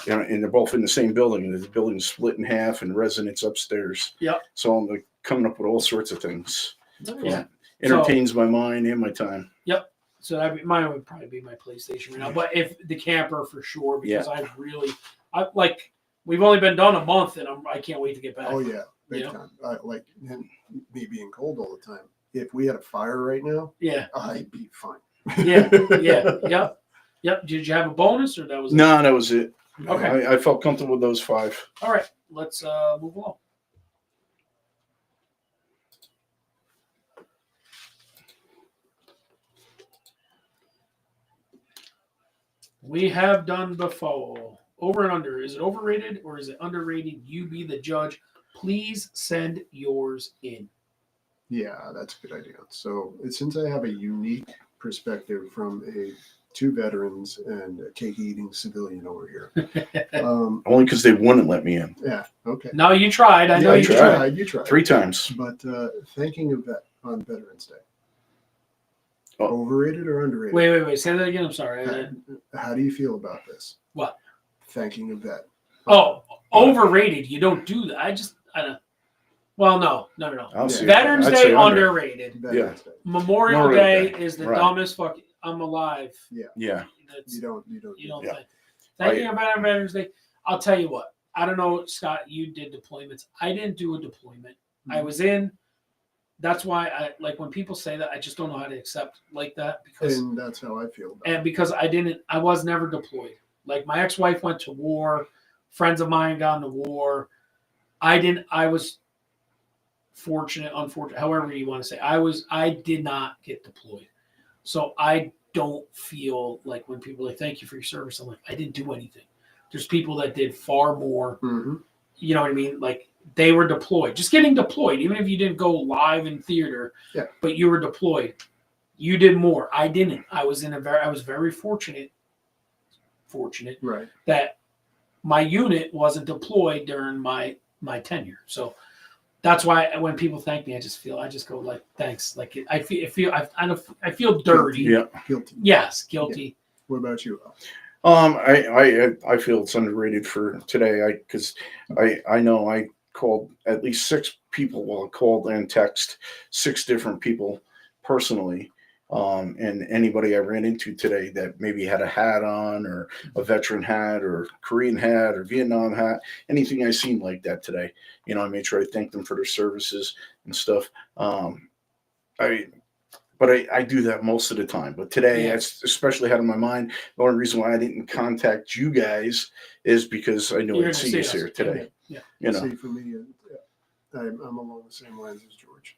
they're both in the same building. The building's split in half and residents upstairs. Yep. So I'm like coming up with all sorts of things. Yeah. Entertains my mind and my time. Yep. So mine would probably be my PlayStation right now. But if the camper for sure, because we've only been done a month and I can't wait to get back. Oh yeah, big time. Like and me being cold all the time. If we had a fire right now, yeah, I'd be fine. Yep. Did you have a bonus or that was No, that was it. Okay. I felt comfortable with those 5. All right, let's move on. We have done before. Over and under. Is it overrated or is it underrated? You be the judge. Please send yours in. Yeah, that's a good idea. So since I have a unique perspective from two veterans and a cake-eating civilian over here. Only because they wouldn't let me in. Yeah, okay. No, you tried. I know you tried. You tried. 3 times. But thanking a vet on Veterans Day. Oh. Overrated or underrated? Wait. Say that again. I'm sorry. How do you feel about this? What? Thanking a vet. Oh, overrated. You don't do that. I don't. Well, no. Veterans Day underrated. Veterans Day. Memorial Day is the dumbest fucking. I'm alive. Yeah. You don't think. Thanking about Veterans Day. I'll tell you what. I don't know, Scott. You did deployments. I didn't do a deployment. Mm-hmm. I was in. That's why I like when people say that. I just don't know how to accept like that and that's how I feel. Because I was never deployed. Like my ex-wife went to war. Friends of mine got into war. I didn't. I was fortunate, unfortunate, however you want to say. I did not get deployed. So I don't feel like when people are like, thank you for your service, I'm like, I didn't do anything. There's people that did far more. Mm-hmm. You know what I mean? Like they were deployed. Just getting deployed, even if you didn't go live in theater, but you were deployed. You did more. I didn't. I was very fortunate that my unit wasn't deployed during my tenure. So that's why when people thank me, I just go like, thanks. Like I feel dirty. Yeah. Guilty. Yes. Guilty. Yeah. What about you? I feel it's underrated for today. Because I know I called at least 6 people. Well, called and text 6 different people personally. And anybody I ran into today that maybe had a hat on or a veteran hat or Korean hat or Vietnam hat, anything I seen like that today, I made sure I thanked them for their services and stuff. I do that most of the time, but today I especially had in my mind. The only reason why I didn't contact you guys is because I knew I'd see you here today. Yeah. See, for me, I'm along the same lines as George.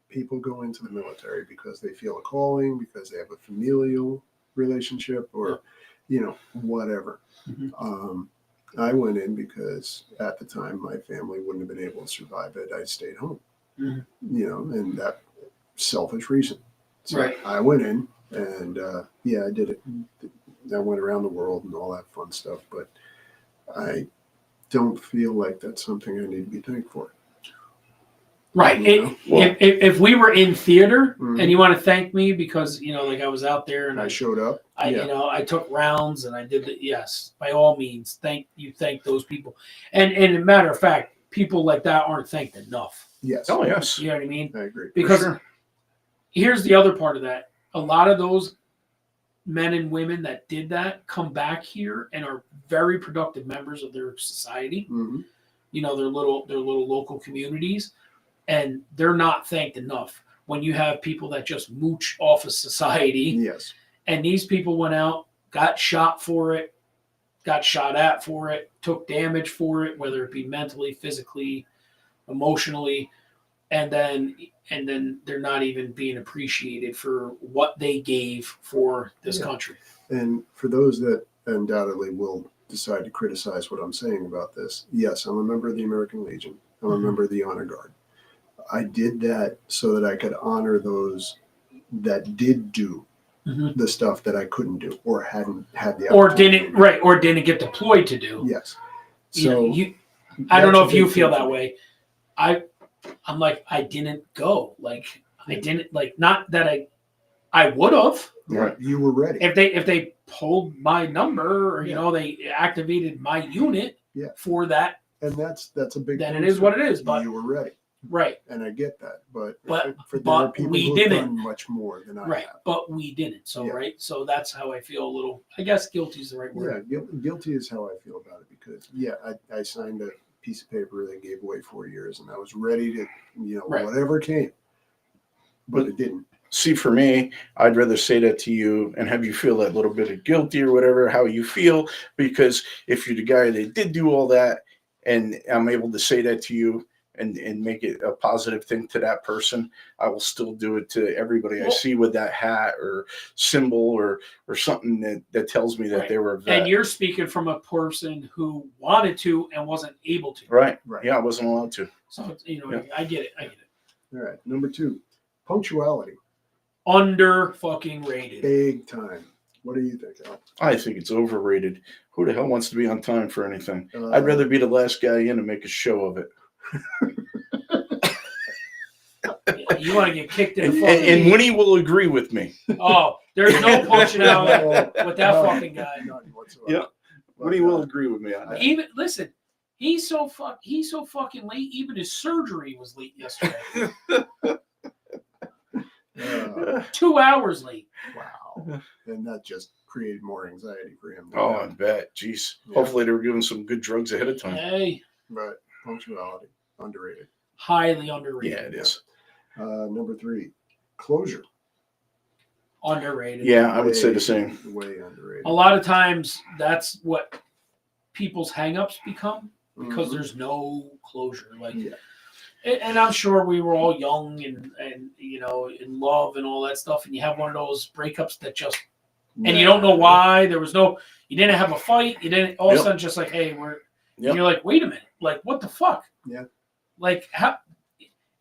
People go into the military because they feel a calling, because they have a familial relationship, or whatever. Mm-hmm. I went in because at the time my family wouldn't have been able to survive it. I stayed home, and that selfish reason. So Right. I went in and I did it. I went around the world and all that fun stuff, but I don't feel like that's something I need to be thankful for. Right. You know? If we were in theater Mhm. and you want to thank me because, like I was out there and I showed up. I took rounds and I did the, yes, by all means, thank those people. And a matter of fact, people like that aren't thanked enough. Yes. Oh, yes. You know what I mean? I agree. Because sure. here's the other part of that. A lot of those men and women that did that come back here and are very productive members of their society. Mm-hmm. Their little local communities, and they're not thanked enough. When you have people that just mooch off of society, Yes. and these people went out, got shot for it, got shot at for it, took damage for it, whether it be mentally, physically, emotionally, and then they're not even being appreciated for what they gave for this country. And for those that undoubtedly will decide to criticize what I'm saying about this, yes, I'm a member of the American Legion. I'm a member of the Honor Guard. I did that so that I could honor those that did do the stuff that I couldn't do or hadn't had the opportunity or didn't get deployed to do. Yes. So I don't know if you feel that way. I'm like, I didn't go. Like I didn't, like, not that I would have. Right. You were ready. If they pulled my number or they activated my unit for that. And that's a big then it is what it is. But you were ready. Right. And I get that. But there are people who have done much more than I have. But we didn't. So so that's how I feel a little, I guess guilty is the right word. Yeah, guilty is how I feel about it because I signed a piece of paper that gave away 4 years and I was ready to, whatever came. But it didn't. See, for me, I'd rather say that to you and have you feel that little bit of guilty or whatever, how you feel, because if you're the guy that did do all that and I'm able to say that to you and make it a positive thing to that person, I will still do it to everybody I see with that hat or symbol or something that tells me that they were a vet. And you're speaking from a person who wanted to and wasn't able to. Right. Yeah, I wasn't allowed to. So, I get it. All right. Number 2, punctuality. Under fucking rated. Big time. What do you think, Al? I think it's overrated. Who the hell wants to be on time for anything? I'd rather be the last guy in and make a show of it. You want to get kicked in the fucking and Winnie will agree with me. Oh, there's no functionality with that fucking guy. Yeah, Winnie will agree with me on that. Even listen, he's so fucking late. Even his surgery was late yesterday. 2 hours late. Wow. And that just created more anxiety for him. Oh, I bet. Jeez. Yeah. Hopefully they were giving some good drugs ahead of time. Hey. But punctuality, underrated. Highly underrated. Yeah, it is. Number 3, closure. Underrated. Yeah, I would say the same. Way underrated. A lot of times that's what people's hangups become because there's no closure. Like, and I'm sure we were all young and in love and all that stuff, and you have one of those breakups that just and you don't know why. You didn't have a fight. You didn't all of a sudden just like, hey, we're and you're like, wait a minute, like what the fuck? Yeah. Like how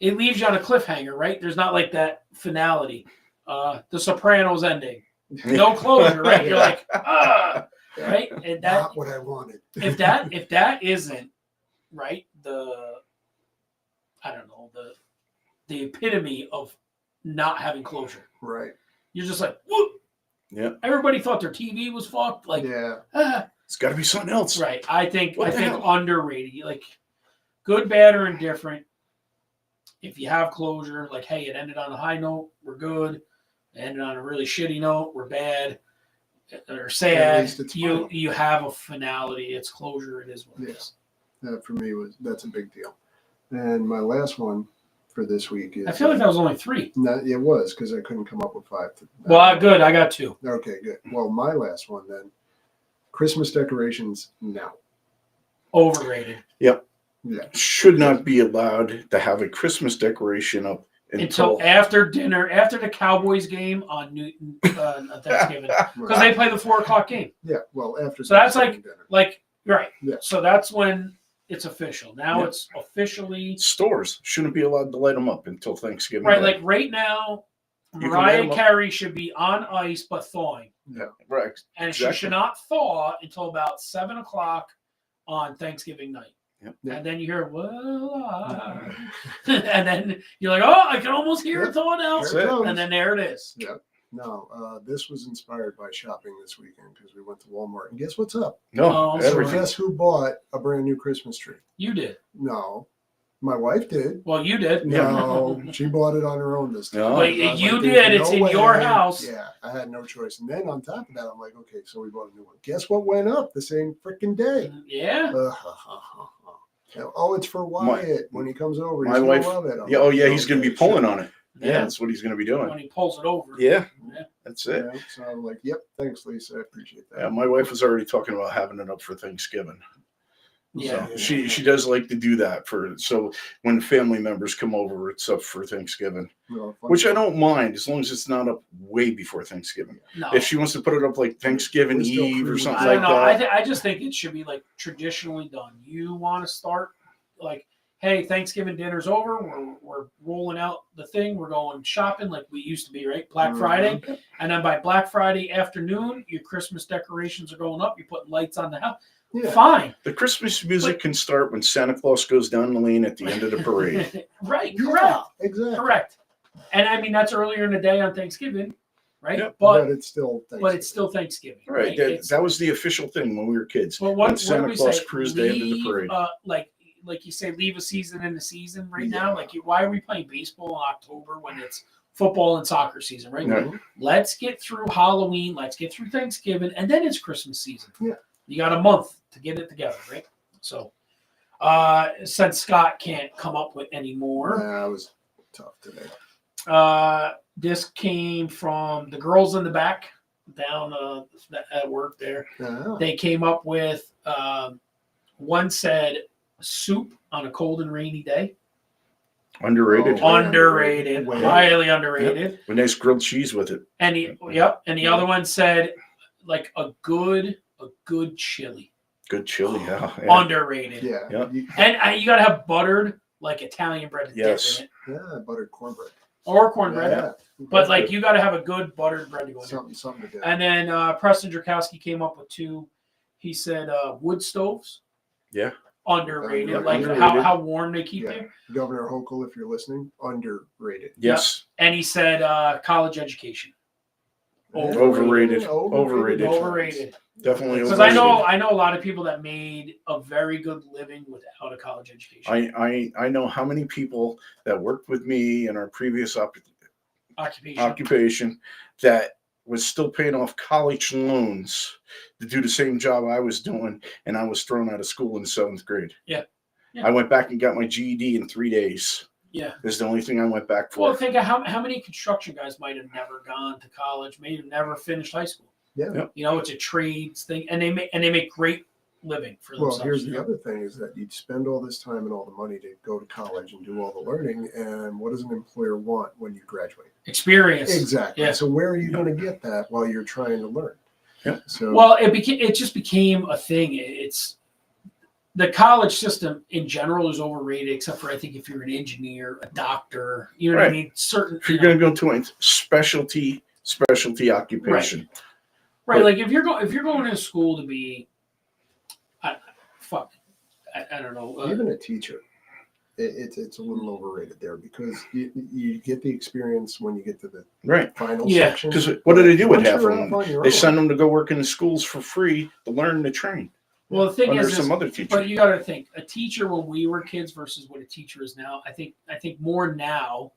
it leaves you on a cliffhanger, right? There's not like that finality. The Sopranos ending. No closure, right? You're like, right? And that not what I wanted. if that isn't right, the epitome of not having closure. Right. You're just like, whoop. Yeah. Everybody thought their TV was fucked. Like, it's got to be something else. Right. I think underrated. Like, good, bad, or indifferent. If you have closure, like, hey, it ended on a high note, we're good. It ended on a really shitty note, we're bad or sad. You have a finality. It's closure. It is what it is. That for me that's a big deal. And my last one for this week is. I feel like that was only 3. No, it was because I couldn't come up with 5. Well, good. I got 2. Okay, good. Well, my last one then. Christmas decorations now. Overrated. Yep. Yeah. Should not be allowed to have a Christmas decoration up until after dinner, after the Cowboys game on Thanksgiving, because they play the 4:00 game. Yeah, well, after. So that's like dinner. Right. Yeah. So that's when it's official. Now it's officially. Stores shouldn't be allowed to light them up until Thanksgiving. Right, Day. like right now, Mariah Carey should be on ice but thawing. Yeah, right. And she should not thaw until about 7 o'clock on Thanksgiving night. Yep. And then you hear, well, and then you're like, oh, I can almost hear it thaw now. And then there it is. Yep. No, this was inspired by shopping this weekend because we went to Walmart. And guess what's up? No, everything. Guess who bought a brand new Christmas tree? You did. No. My wife did. Well, you did. No, she bought it on her own this time. No. But you did. It's in your house. Yeah, I had no choice. And then on top of that, I'm like, okay, so we bought a new one. Guess what went up the same freaking day? Yeah. Oh, it's for Wyatt when he comes over. My wife. Love it. Yeah. Oh, yeah. He's going to be pulling on it. Yeah, that's what he's going to be doing. When he pulls it over. Yeah. That's it. Yeah, so I'm like, yep, thanks, Lisa. I appreciate that. Yeah, my wife was already talking about having it up for Thanksgiving. Yeah. So she does like to do that so when family members come over, it's up for Thanksgiving, which I don't mind as long as it's not up way before Thanksgiving. No. If she wants to put it up like Thanksgiving Eve or something like that. I just think it should be like traditionally done. You want to start like, hey, Thanksgiving dinner's over. We're rolling out the thing. We're going shopping like we used to be, right? Black Friday. And then by Black Friday afternoon, your Christmas decorations are going up. You're putting lights on the house. Yeah. Fine. The Christmas music can start when Santa Claus goes down the lane at the end of the parade. Right. Correct. Yeah, exactly. Correct. And I mean, that's earlier in the day on Thanksgiving, right? Yep. But it's still Thanksgiving. Right. That was the official thing when we were kids. Well, what Santa Claus cruised the end of the parade. Like you say, leave a season in the season right now. Like, why are we playing baseball in October when it's football and soccer season, right? Mm-hmm. Let's get through Halloween. Let's get through Thanksgiving. And then it's Christmas season. Yeah. You got a month to get it together, right? So, since Scott can't come up with any more. That was tough today. This came from the girls in the back down at work there. They came up with, one said, soup on a cold and rainy day. Underrated. Underrated. Highly underrated. With nice grilled cheese with it. And the other one said, like a good chili. Good chili, yeah. Underrated. Yeah. And you got to have buttered, like Italian bread to dip in it. Yeah, buttered cornbread. Or cornbread. Yeah. But like you got to have a good buttered bread to go in. Something to do. And then Preston Drakowski came up with two. He said wood stoves. Yeah. Underrated. Like how warm they keep you. Governor Hochul, if you're listening, underrated. Yes. Yep. And he said college education. Overrated. Definitely because I know a lot of people that made a very good living without a college education. I know how many people that worked with me in our previous occupation that was still paying off college loans to do the same job I was doing, and I was thrown out of school in 7th grade. Yeah. I went back and got my GED in 3 days. Yeah. It's the only thing I went back for. Well, think of how many construction guys might have never gone to college, may have never finished high school. Yeah. You know, it's a trades thing, and they make great living for themselves. Well, here's the other thing is that you'd spend all this time and all the money to go to college and do all the learning, and what does an employer want when you graduate? Experience. Exactly. Yeah. So where are you going to get that while you're trying to learn? Yeah. So well, it just became a thing. It's the college system in general is overrated, except for I think if you're an engineer, a doctor, you know what I mean. Certain. If you're going to go to a specialty occupation. Right. Like if you're going to school to be, I don't know. Even a teacher, it's a little overrated there because you get the experience when you get to the final section. Because what do they do with half of them? They send them to go work in the schools for free to learn to train. Well, the thing is, some other teachers. But you got to think, a teacher when we were kids versus what a teacher is now. I think more now,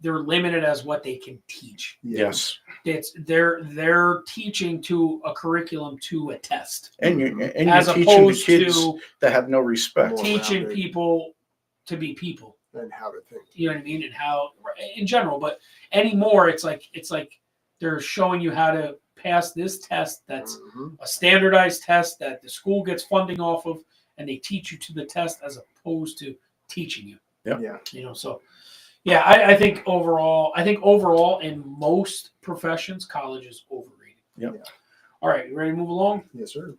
they're limited as what they can teach. Yes, it's they're teaching to a curriculum to a test, and you're teaching the kids that have no respect. Teaching people to be people and how to think. You know what I mean, and how in general. But anymore, it's like they're showing you how to pass this test that's a standardized test that the school gets funding off of, and they teach you to the test as opposed to teaching you. Yeah. You know, so yeah, I think overall in most professions, college is overrated. Yep. Yeah. All right, you ready to move along? Yes, sir.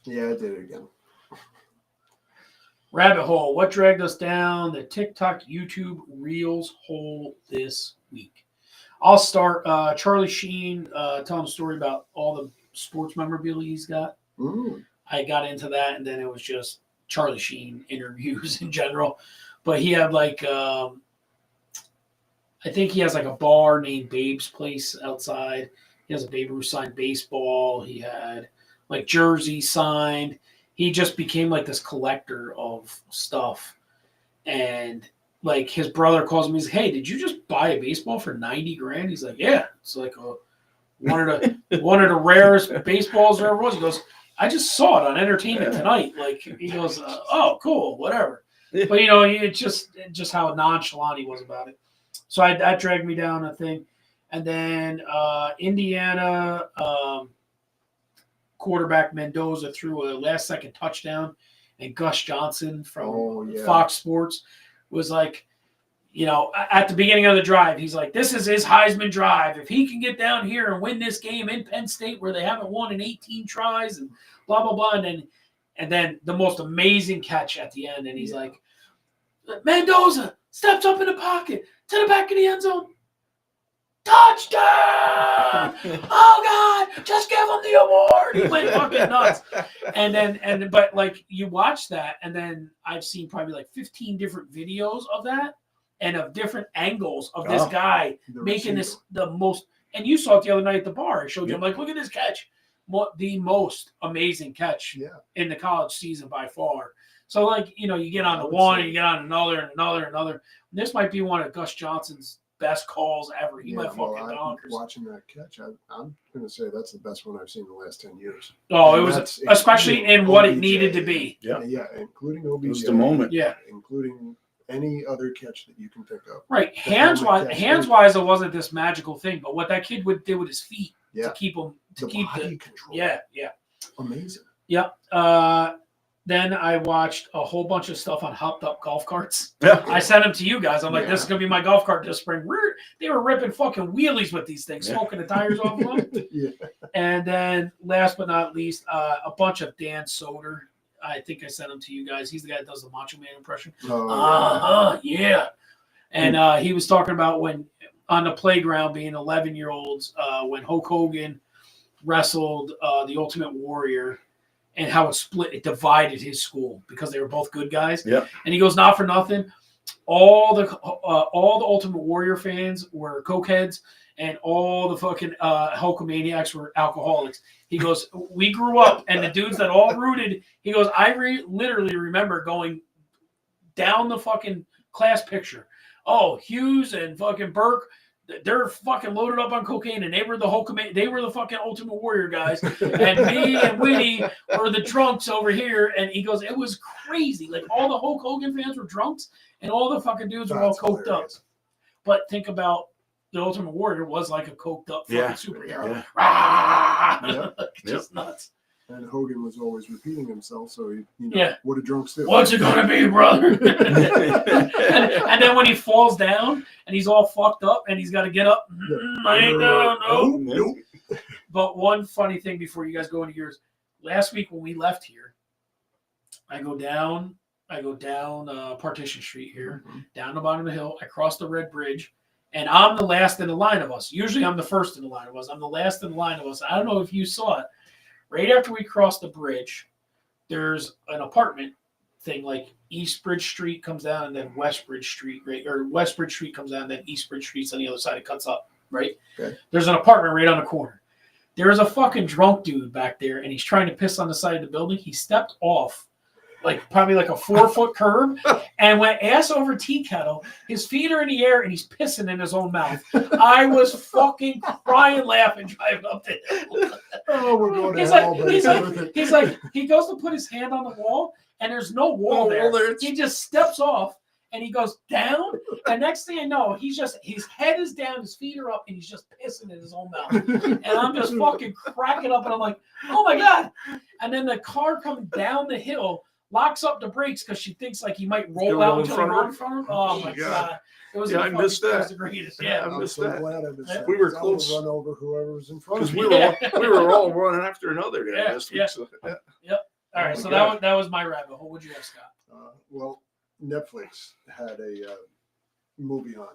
Yeah, I did it again. Rabbit hole. What dragged us down the TikTok, YouTube Reels hole this week? I'll start. Charlie Sheen telling a story about all the sports memorabilia he's got. Mm. I got into that, and then it was just Charlie Sheen interviews in general. But he had like, I think he has like a bar named Babe's Place outside. He has a Babe Ruth signed baseball. He had like jerseys signed. He just became like this collector of stuff. And like his brother calls him, he's like, hey, did you just buy a baseball for 90 grand? He's like, yeah. It's like one of the rarest baseballs there ever was. He goes, I just saw it on Entertainment Tonight. Like he goes, oh, cool, whatever. But it's just how nonchalant he was about it. So that dragged me down a thing. And then Indiana quarterback Mendoza threw a last-second touchdown, and Gus Johnson from Fox Sports was like, at the beginning of the drive, he's like, this is his Heisman drive. If he can get down here and win this game in Penn State where they haven't won in 18 tries and blah, blah, blah. And then the most amazing catch at the end. And he's like, Mendoza steps up in the pocket to the back of the end zone. Touchdown! Oh God! Just give him the award. He went fucking nuts. But like you watch that, and then I've seen probably like 15 different videos of that, and of different angles of this guy making this the most. And you saw it the other night at the bar. I showed you. I'm like, look at this catch, the most amazing catch in the college season by far. So like you get on the one, and you get on another, and another, and another. And this might be one of Gus Johnson's best calls ever. He might fucking donkers. Watching that catch, I'm going to say that's the best one I've seen in the last 10 years. Oh, and it was especially in what it needed to be. Yeah, including OBJ. It was the moment. Yeah, including any other catch that you can think of. Right, hands wise, it wasn't this magical thing, but what that kid would do with his feet to keep him body control. Yeah, amazing. Yep. Then I watched a whole bunch of stuff on hopped up golf carts. Yeah. I sent them to you guys. I'm like, this is going to be my golf cart this spring. They were ripping fucking wheelies with these things, smoking the tires off them. And then last but not least, a bunch of Dan Soder. I think I sent them to you guys. He's the guy that does the Macho Man impression. Yeah. And he was talking about when on the playground being 11-year-olds, when Hulk Hogan wrestled the Ultimate Warrior, and how it divided his school because they were both good guys. Yeah. And he goes, not for nothing, all the Ultimate Warrior fans were cokeheads, and all the fucking Hulkamaniacs were alcoholics. He goes, we grew up, and the dudes that all rooted, he goes, I literally remember going down the fucking class picture. Oh, Hughes and fucking Burke, they're fucking loaded up on cocaine, and they were the fucking Ultimate Warrior guys, and me and Winnie were the drunks over here. And he goes, it was crazy. Like all the Hulk Hogan fans were drunks, and all the fucking dudes were all coked up. But think about the Ultimate Warrior was like a coked up fucking superhero. Yeah. Just nuts. And Hogan was always repeating himself, so what do drunks do? What's it gonna be, brother? and then when he falls down and he's all fucked up and he's got to get up, I ain't nope. But one funny thing before you guys go into yours, last week when we left here, I go down Partition Street here, down the bottom of the hill. I cross the Red Bridge, and I'm the last in the line of us. Usually I'm the first in the line of us. I'm the last in the line of us. I don't know if you saw it. Right after we crossed the bridge, there's an apartment thing, like East Bridge Street comes down and then West Bridge Street, right? Or West Bridge Street comes down and then East Bridge Street's on the other side. It cuts up, right? Okay. There's an apartment right on the corner. There's a fucking drunk dude back there, and he's trying to piss on the side of the building. He stepped off probably like a 4-foot curb and went ass over tea kettle. His feet are in the air and he's pissing in his own mouth. I was fucking crying, laughing, driving up the hill. Oh, we're going he's like, he goes to put his hand on the wall and there's no wall there. He just steps off and he goes down. And next thing I know, his head is down, his feet are up, and he's just pissing in his own mouth. And I'm just fucking cracking up, and I'm like, oh my God. And then the car coming down the hill locks up the brakes because she thinks like he might roll out until he rolls in front of her. Oh my God. It was I missed that. It was the greatest. Yeah, I missed that. Glad I missed that. We were close. Run over whoever was in front of me. We were all running after another guy this week. So. Yep. All right, so that was my rabbit hole. What'd you have, Scott? Well, Netflix had a movie on,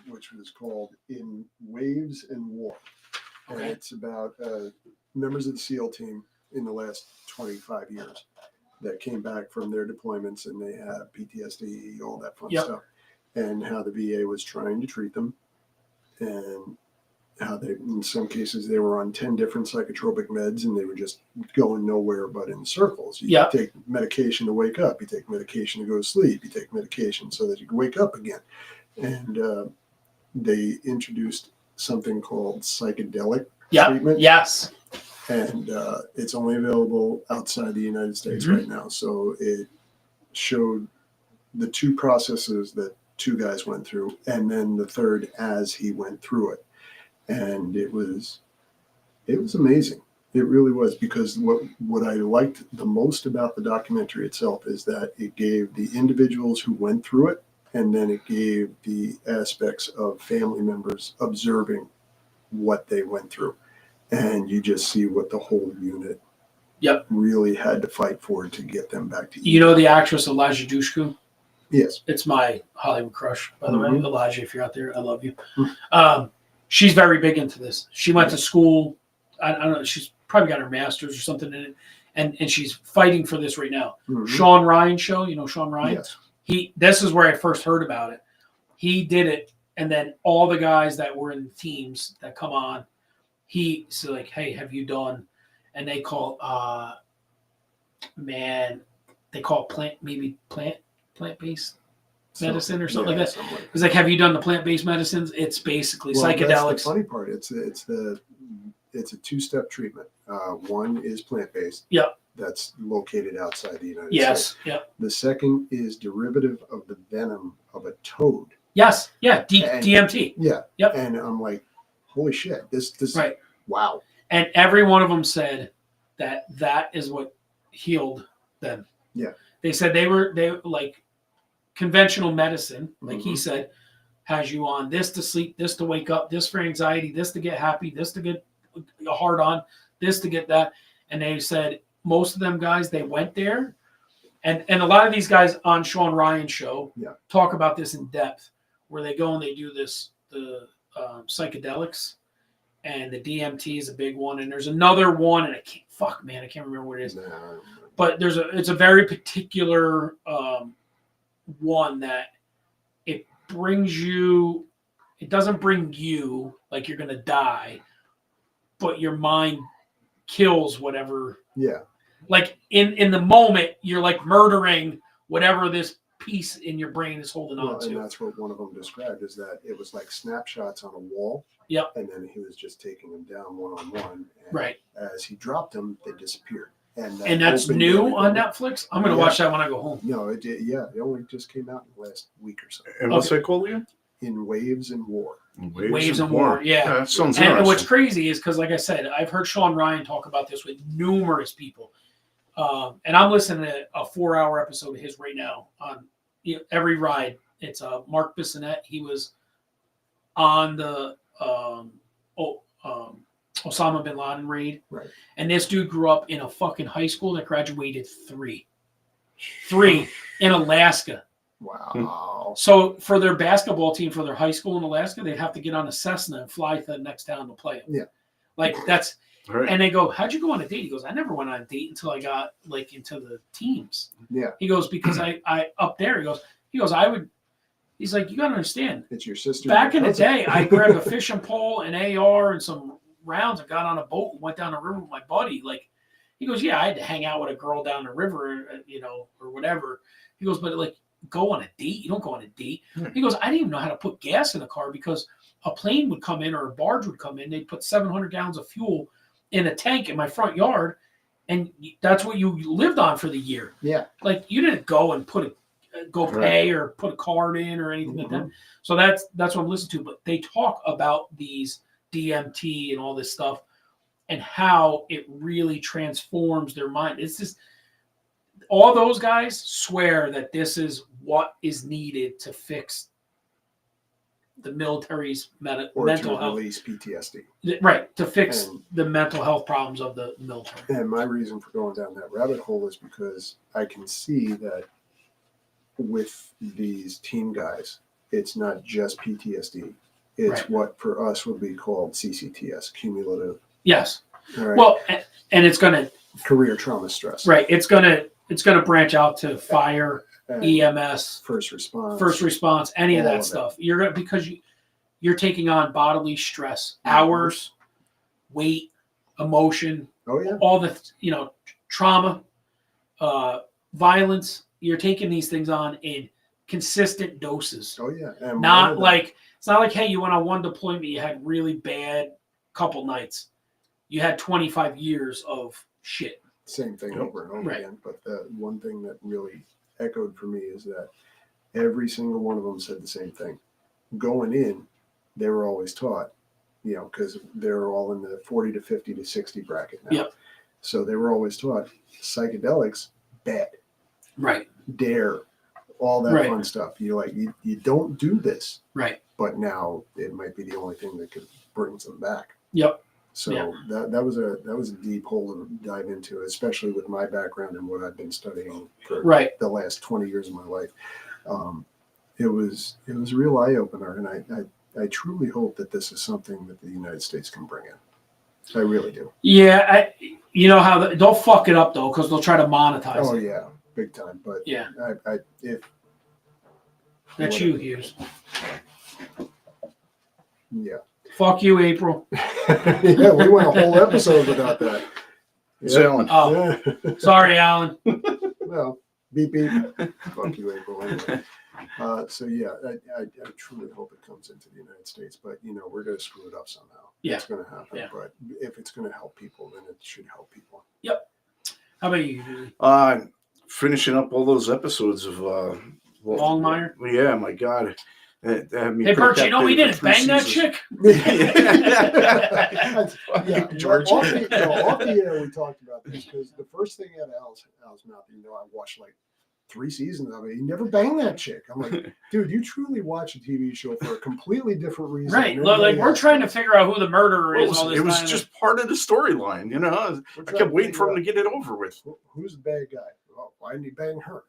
which was called In Waves and War. And it's about members of the SEAL team in the last 25 years that came back from their deployments, and they have PTSD, all that fun stuff, and how the VA was trying to treat them, and how they, in some cases, they were on 10 different psychotropic meds, and they were just going nowhere but in circles. You take medication to wake up, you take medication to go to sleep, you take medication so that you can wake up again. And they introduced something called psychedelic treatment. Yes. And it's only available outside the United States right now. So it showed the two processes that two guys went through, and then the third as he went through it. And it was amazing. It really was, because what I liked the most about the documentary itself is that it gave the individuals who went through it, and then it gave the aspects of family members observing what they went through. And you just see what the whole unit really had to fight for to get them back to You know the actress Elijah Dushku? Yes. It's my Hollywood crush, by the way. Elijah, if you're out there, I love you. She's very big into this. She went to school. I don't know. She's probably got her master's or something in it. And she's fighting for this right now. Sean Ryan show, you know Sean Ryan? Yes. This is where I first heard about it. He did it, and then all the guys that were in teams that come on, he's like, hey, have you done? And they call plant-based medicine or something like that. It's like, have you done the plant-based medicines? It's basically psychedelics. That's the funny part. It's a two-step treatment. One is plant-based. That's located outside the United States. The second is derivative of the venom of a toad. DMT. And I'm like, holy shit, this right. Wow. And every one of them said that is what healed them. They said they like conventional medicine, like he said, has you on this to sleep, this to wake up, this for anxiety, this to get happy, this to get hard on, this to get that. And they said most of them guys, they went there, and a lot of these guys on Sean Ryan's show talk about this in depth, where they go and they do the psychedelics, and the DMT is a big one, and there's another one, and I can't remember what it is. But it's a very particular one that it doesn't bring you like you're gonna die, but your mind kills whatever. Like in the moment, you're like murdering whatever this piece in your brain is holding on to. And that's what one of them described, is that it was like snapshots on a wall. And then he was just taking them down one on one. And as he dropped them, they disappeared. And that's new on Netflix? I'm going to watch that when I go home. No, it only just came out in the last week or so. And what's that called again? In Waves and War. Waves and War. That sounds interesting. And what's crazy is, because like I said, I've heard Sean Ryan talk about this with numerous people. And I'm listening to a 4-hour episode of his right now on every ride. It's Mark Bissonette. He was on the Osama bin Laden raid. Right. And this dude grew up in a fucking high school that graduated three in Alaska. Wow. So for their basketball team, for their high school in Alaska, they'd have to get on a Cessna and fly to the next town to play them. Like that's, and they go, how'd you go on a date? He goes, I never went on a date until I got like into the teams. He goes, because I up there, he goes, he's like, you got to understand. It's your sister. Back in the day, I grabbed a fishing pole, an AR, and some rounds, and got on a boat and went down the river with my buddy. Like, he goes, yeah, I had to hang out with a girl down the river, or whatever. He goes, but like, go on a date? You don't go on a date. He goes, I didn't even know how to put gas in a car, because a plane would come in or a barge would come in. They'd put 700 gallons of fuel in a tank in my front yard, and that's what you lived on for the year. Like, you didn't go and pay or put a card in or anything like that. So that's what I'm listening to. But they talk about these DMT and all this stuff and how it really transforms their mind. It's just, all those guys swear that this is what is needed to fix the military's or mental to health. release PTSD. Right, to fix And- the mental health problems of the military. And my reason for going down that rabbit hole is because I can see that with these team guys, it's not just PTSD. It's Right. what for us would be called CCTS, cumulative. Yes. All right. Well, and it's going to Career trauma stress. right. It's going to branch out to fire, And EMS, first response. any of all that of stuff. You're going to because you're taking on bodily stress, hours, weight, emotion, Oh yeah. all the trauma, violence. You're taking these things on in consistent doses. Oh yeah. And Not like it's not like, hey, you went on one deployment, you had really bad couple nights. You had 25 years of shit. same thing over and over Right. again. But the one thing that really echoed for me is that every single one of them said the same thing. Going in, they were always taught, because they're all in the 40 to 50 to 60 bracket now. Yep. So they were always taught psychedelics, bad, Right. dare, all that Right. fun stuff. You don't do this, Right. but now it might be the only thing that could bring them back. Yep. So Yeah. that was a deep hole to dive into, especially with my background and what I've been studying for Right. the last 20 years of my life. It was a real eye opener, and I truly hope that this is something that the United States can bring in. I really do. Yeah. You know how don't fuck it up though, because they'll try to monetize Oh it. yeah, big time. But Yeah. If That's you, Hughes. yeah. Fuck you, April. Yeah, we went a whole episode without that. It's Alan. Oh, Yeah. sorry, Alan. Well, beep beep. Fuck you, April. Anyway. So yeah, I truly hope it comes into the United States, but we're going to screw it up somehow. Yeah. It's going to happen. Yeah. But if it's going to help people, then it should help people. How about you, Julie? Finishing up all those episodes of Longmire? Yeah, my God. That had me Hey, Bert, pretty you know we captivated didn't for bang 3 that seasons. chick? Yeah, George. Off the air, we talked about this because the first thing out of Al's mouth, I watched like 3 seasons of it. He never banged that chick. I'm like, dude, you truly watch a TV show for a completely different reason. Right. than Like everybody we're else trying to does. figure out who the murderer is. All this It was time. just part of the storyline, We're I trying kept waiting to for him to figure get it over with. out who's the bad guy. Oh, why didn't he bang her?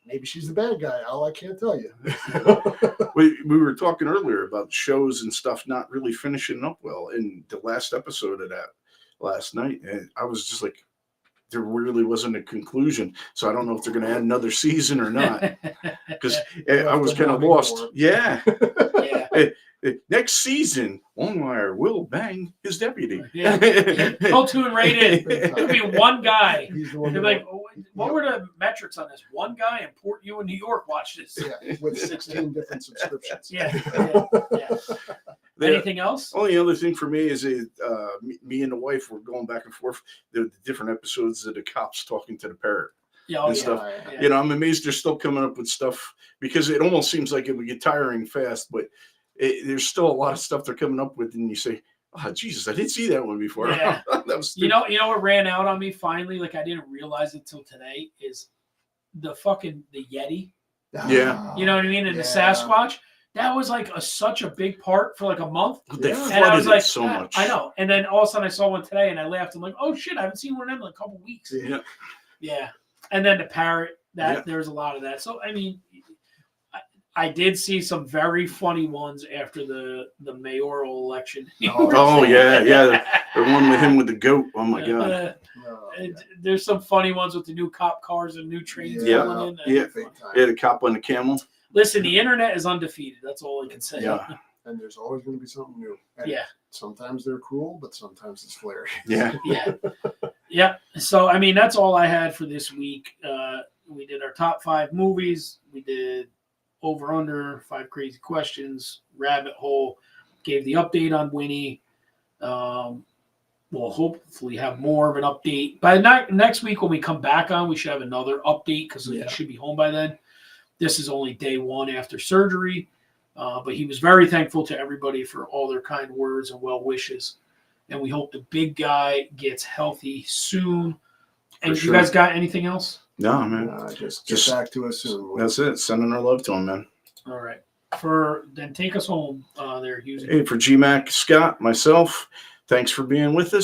Maybe she's the bad guy. Al, I can't tell you. We were talking earlier about shows and stuff not really finishing up well. In the last episode of that last night, and I was just like, there really wasn't a conclusion. So I don't know if they're going to add another season or not, because I was kind of lost. Yeah. Yeah. Next season, Longmire will bang his deputy. Yeah. Go to and rate it. It'll be one guy. He's the one They're that- like, what were the metrics on this? One guy in Port U in New York watched this. yeah, with 16 different subscriptions. Yeah. The Anything else? only other thing for me is me and the wife were going back and forth the different episodes of the cops talking to the parrot. Yeah, oh, and yeah. stuff. Yeah. I'm amazed they're still coming up with stuff, because it almost seems like it would get tiring fast, but there's still a lot of stuff they're coming up with, and you say, oh Jesus, I didn't see that one before. Yeah. That was You know what ran out on me finally? Like I didn't realize it till today is the Yeti. Yeah. You know what I mean? And the Sasquatch. That was like such a big part for like a month. They Yeah. And I was flooded like, it so much. I know. And then all of a sudden I saw one today and I laughed. I'm like, oh shit, I haven't seen one of them in a couple weeks. Yeah. Yeah. And then the parrot, Yeah. there's a lot of that. So I mean, I did see some very funny ones after the mayoral election. Oh yeah, the one with him with the goat. Oh my God. There's some funny ones with the new cop cars and new trains Yeah. rolling in. Yeah. Big time. Yeah, the cop on the camel. Listen, the internet is undefeated. That's all I can say. Yeah. And there's always going to be something new. And Yeah. sometimes they're cruel, but sometimes it's hilarious. Yeah. Yeah. Yeah. So, I mean, that's all I had for this week. We did our top 5 movies. We did over under 5 crazy questions, rabbit hole, gave the update on Winnie. We'll hopefully have more of an update. By next week when we come back on, we should have another update because he should be home by then. This is only day 1 after surgery. But he was very thankful to everybody for all their kind words and well wishes. And we hope the big guy gets healthy soon. And For you guys got anything else? No, man. Just get back to us soon. That's it. Sending our love to him, man. All right. Then take us home there, Hughes. Hey, for Gmac, Scott, myself, thanks for being with us.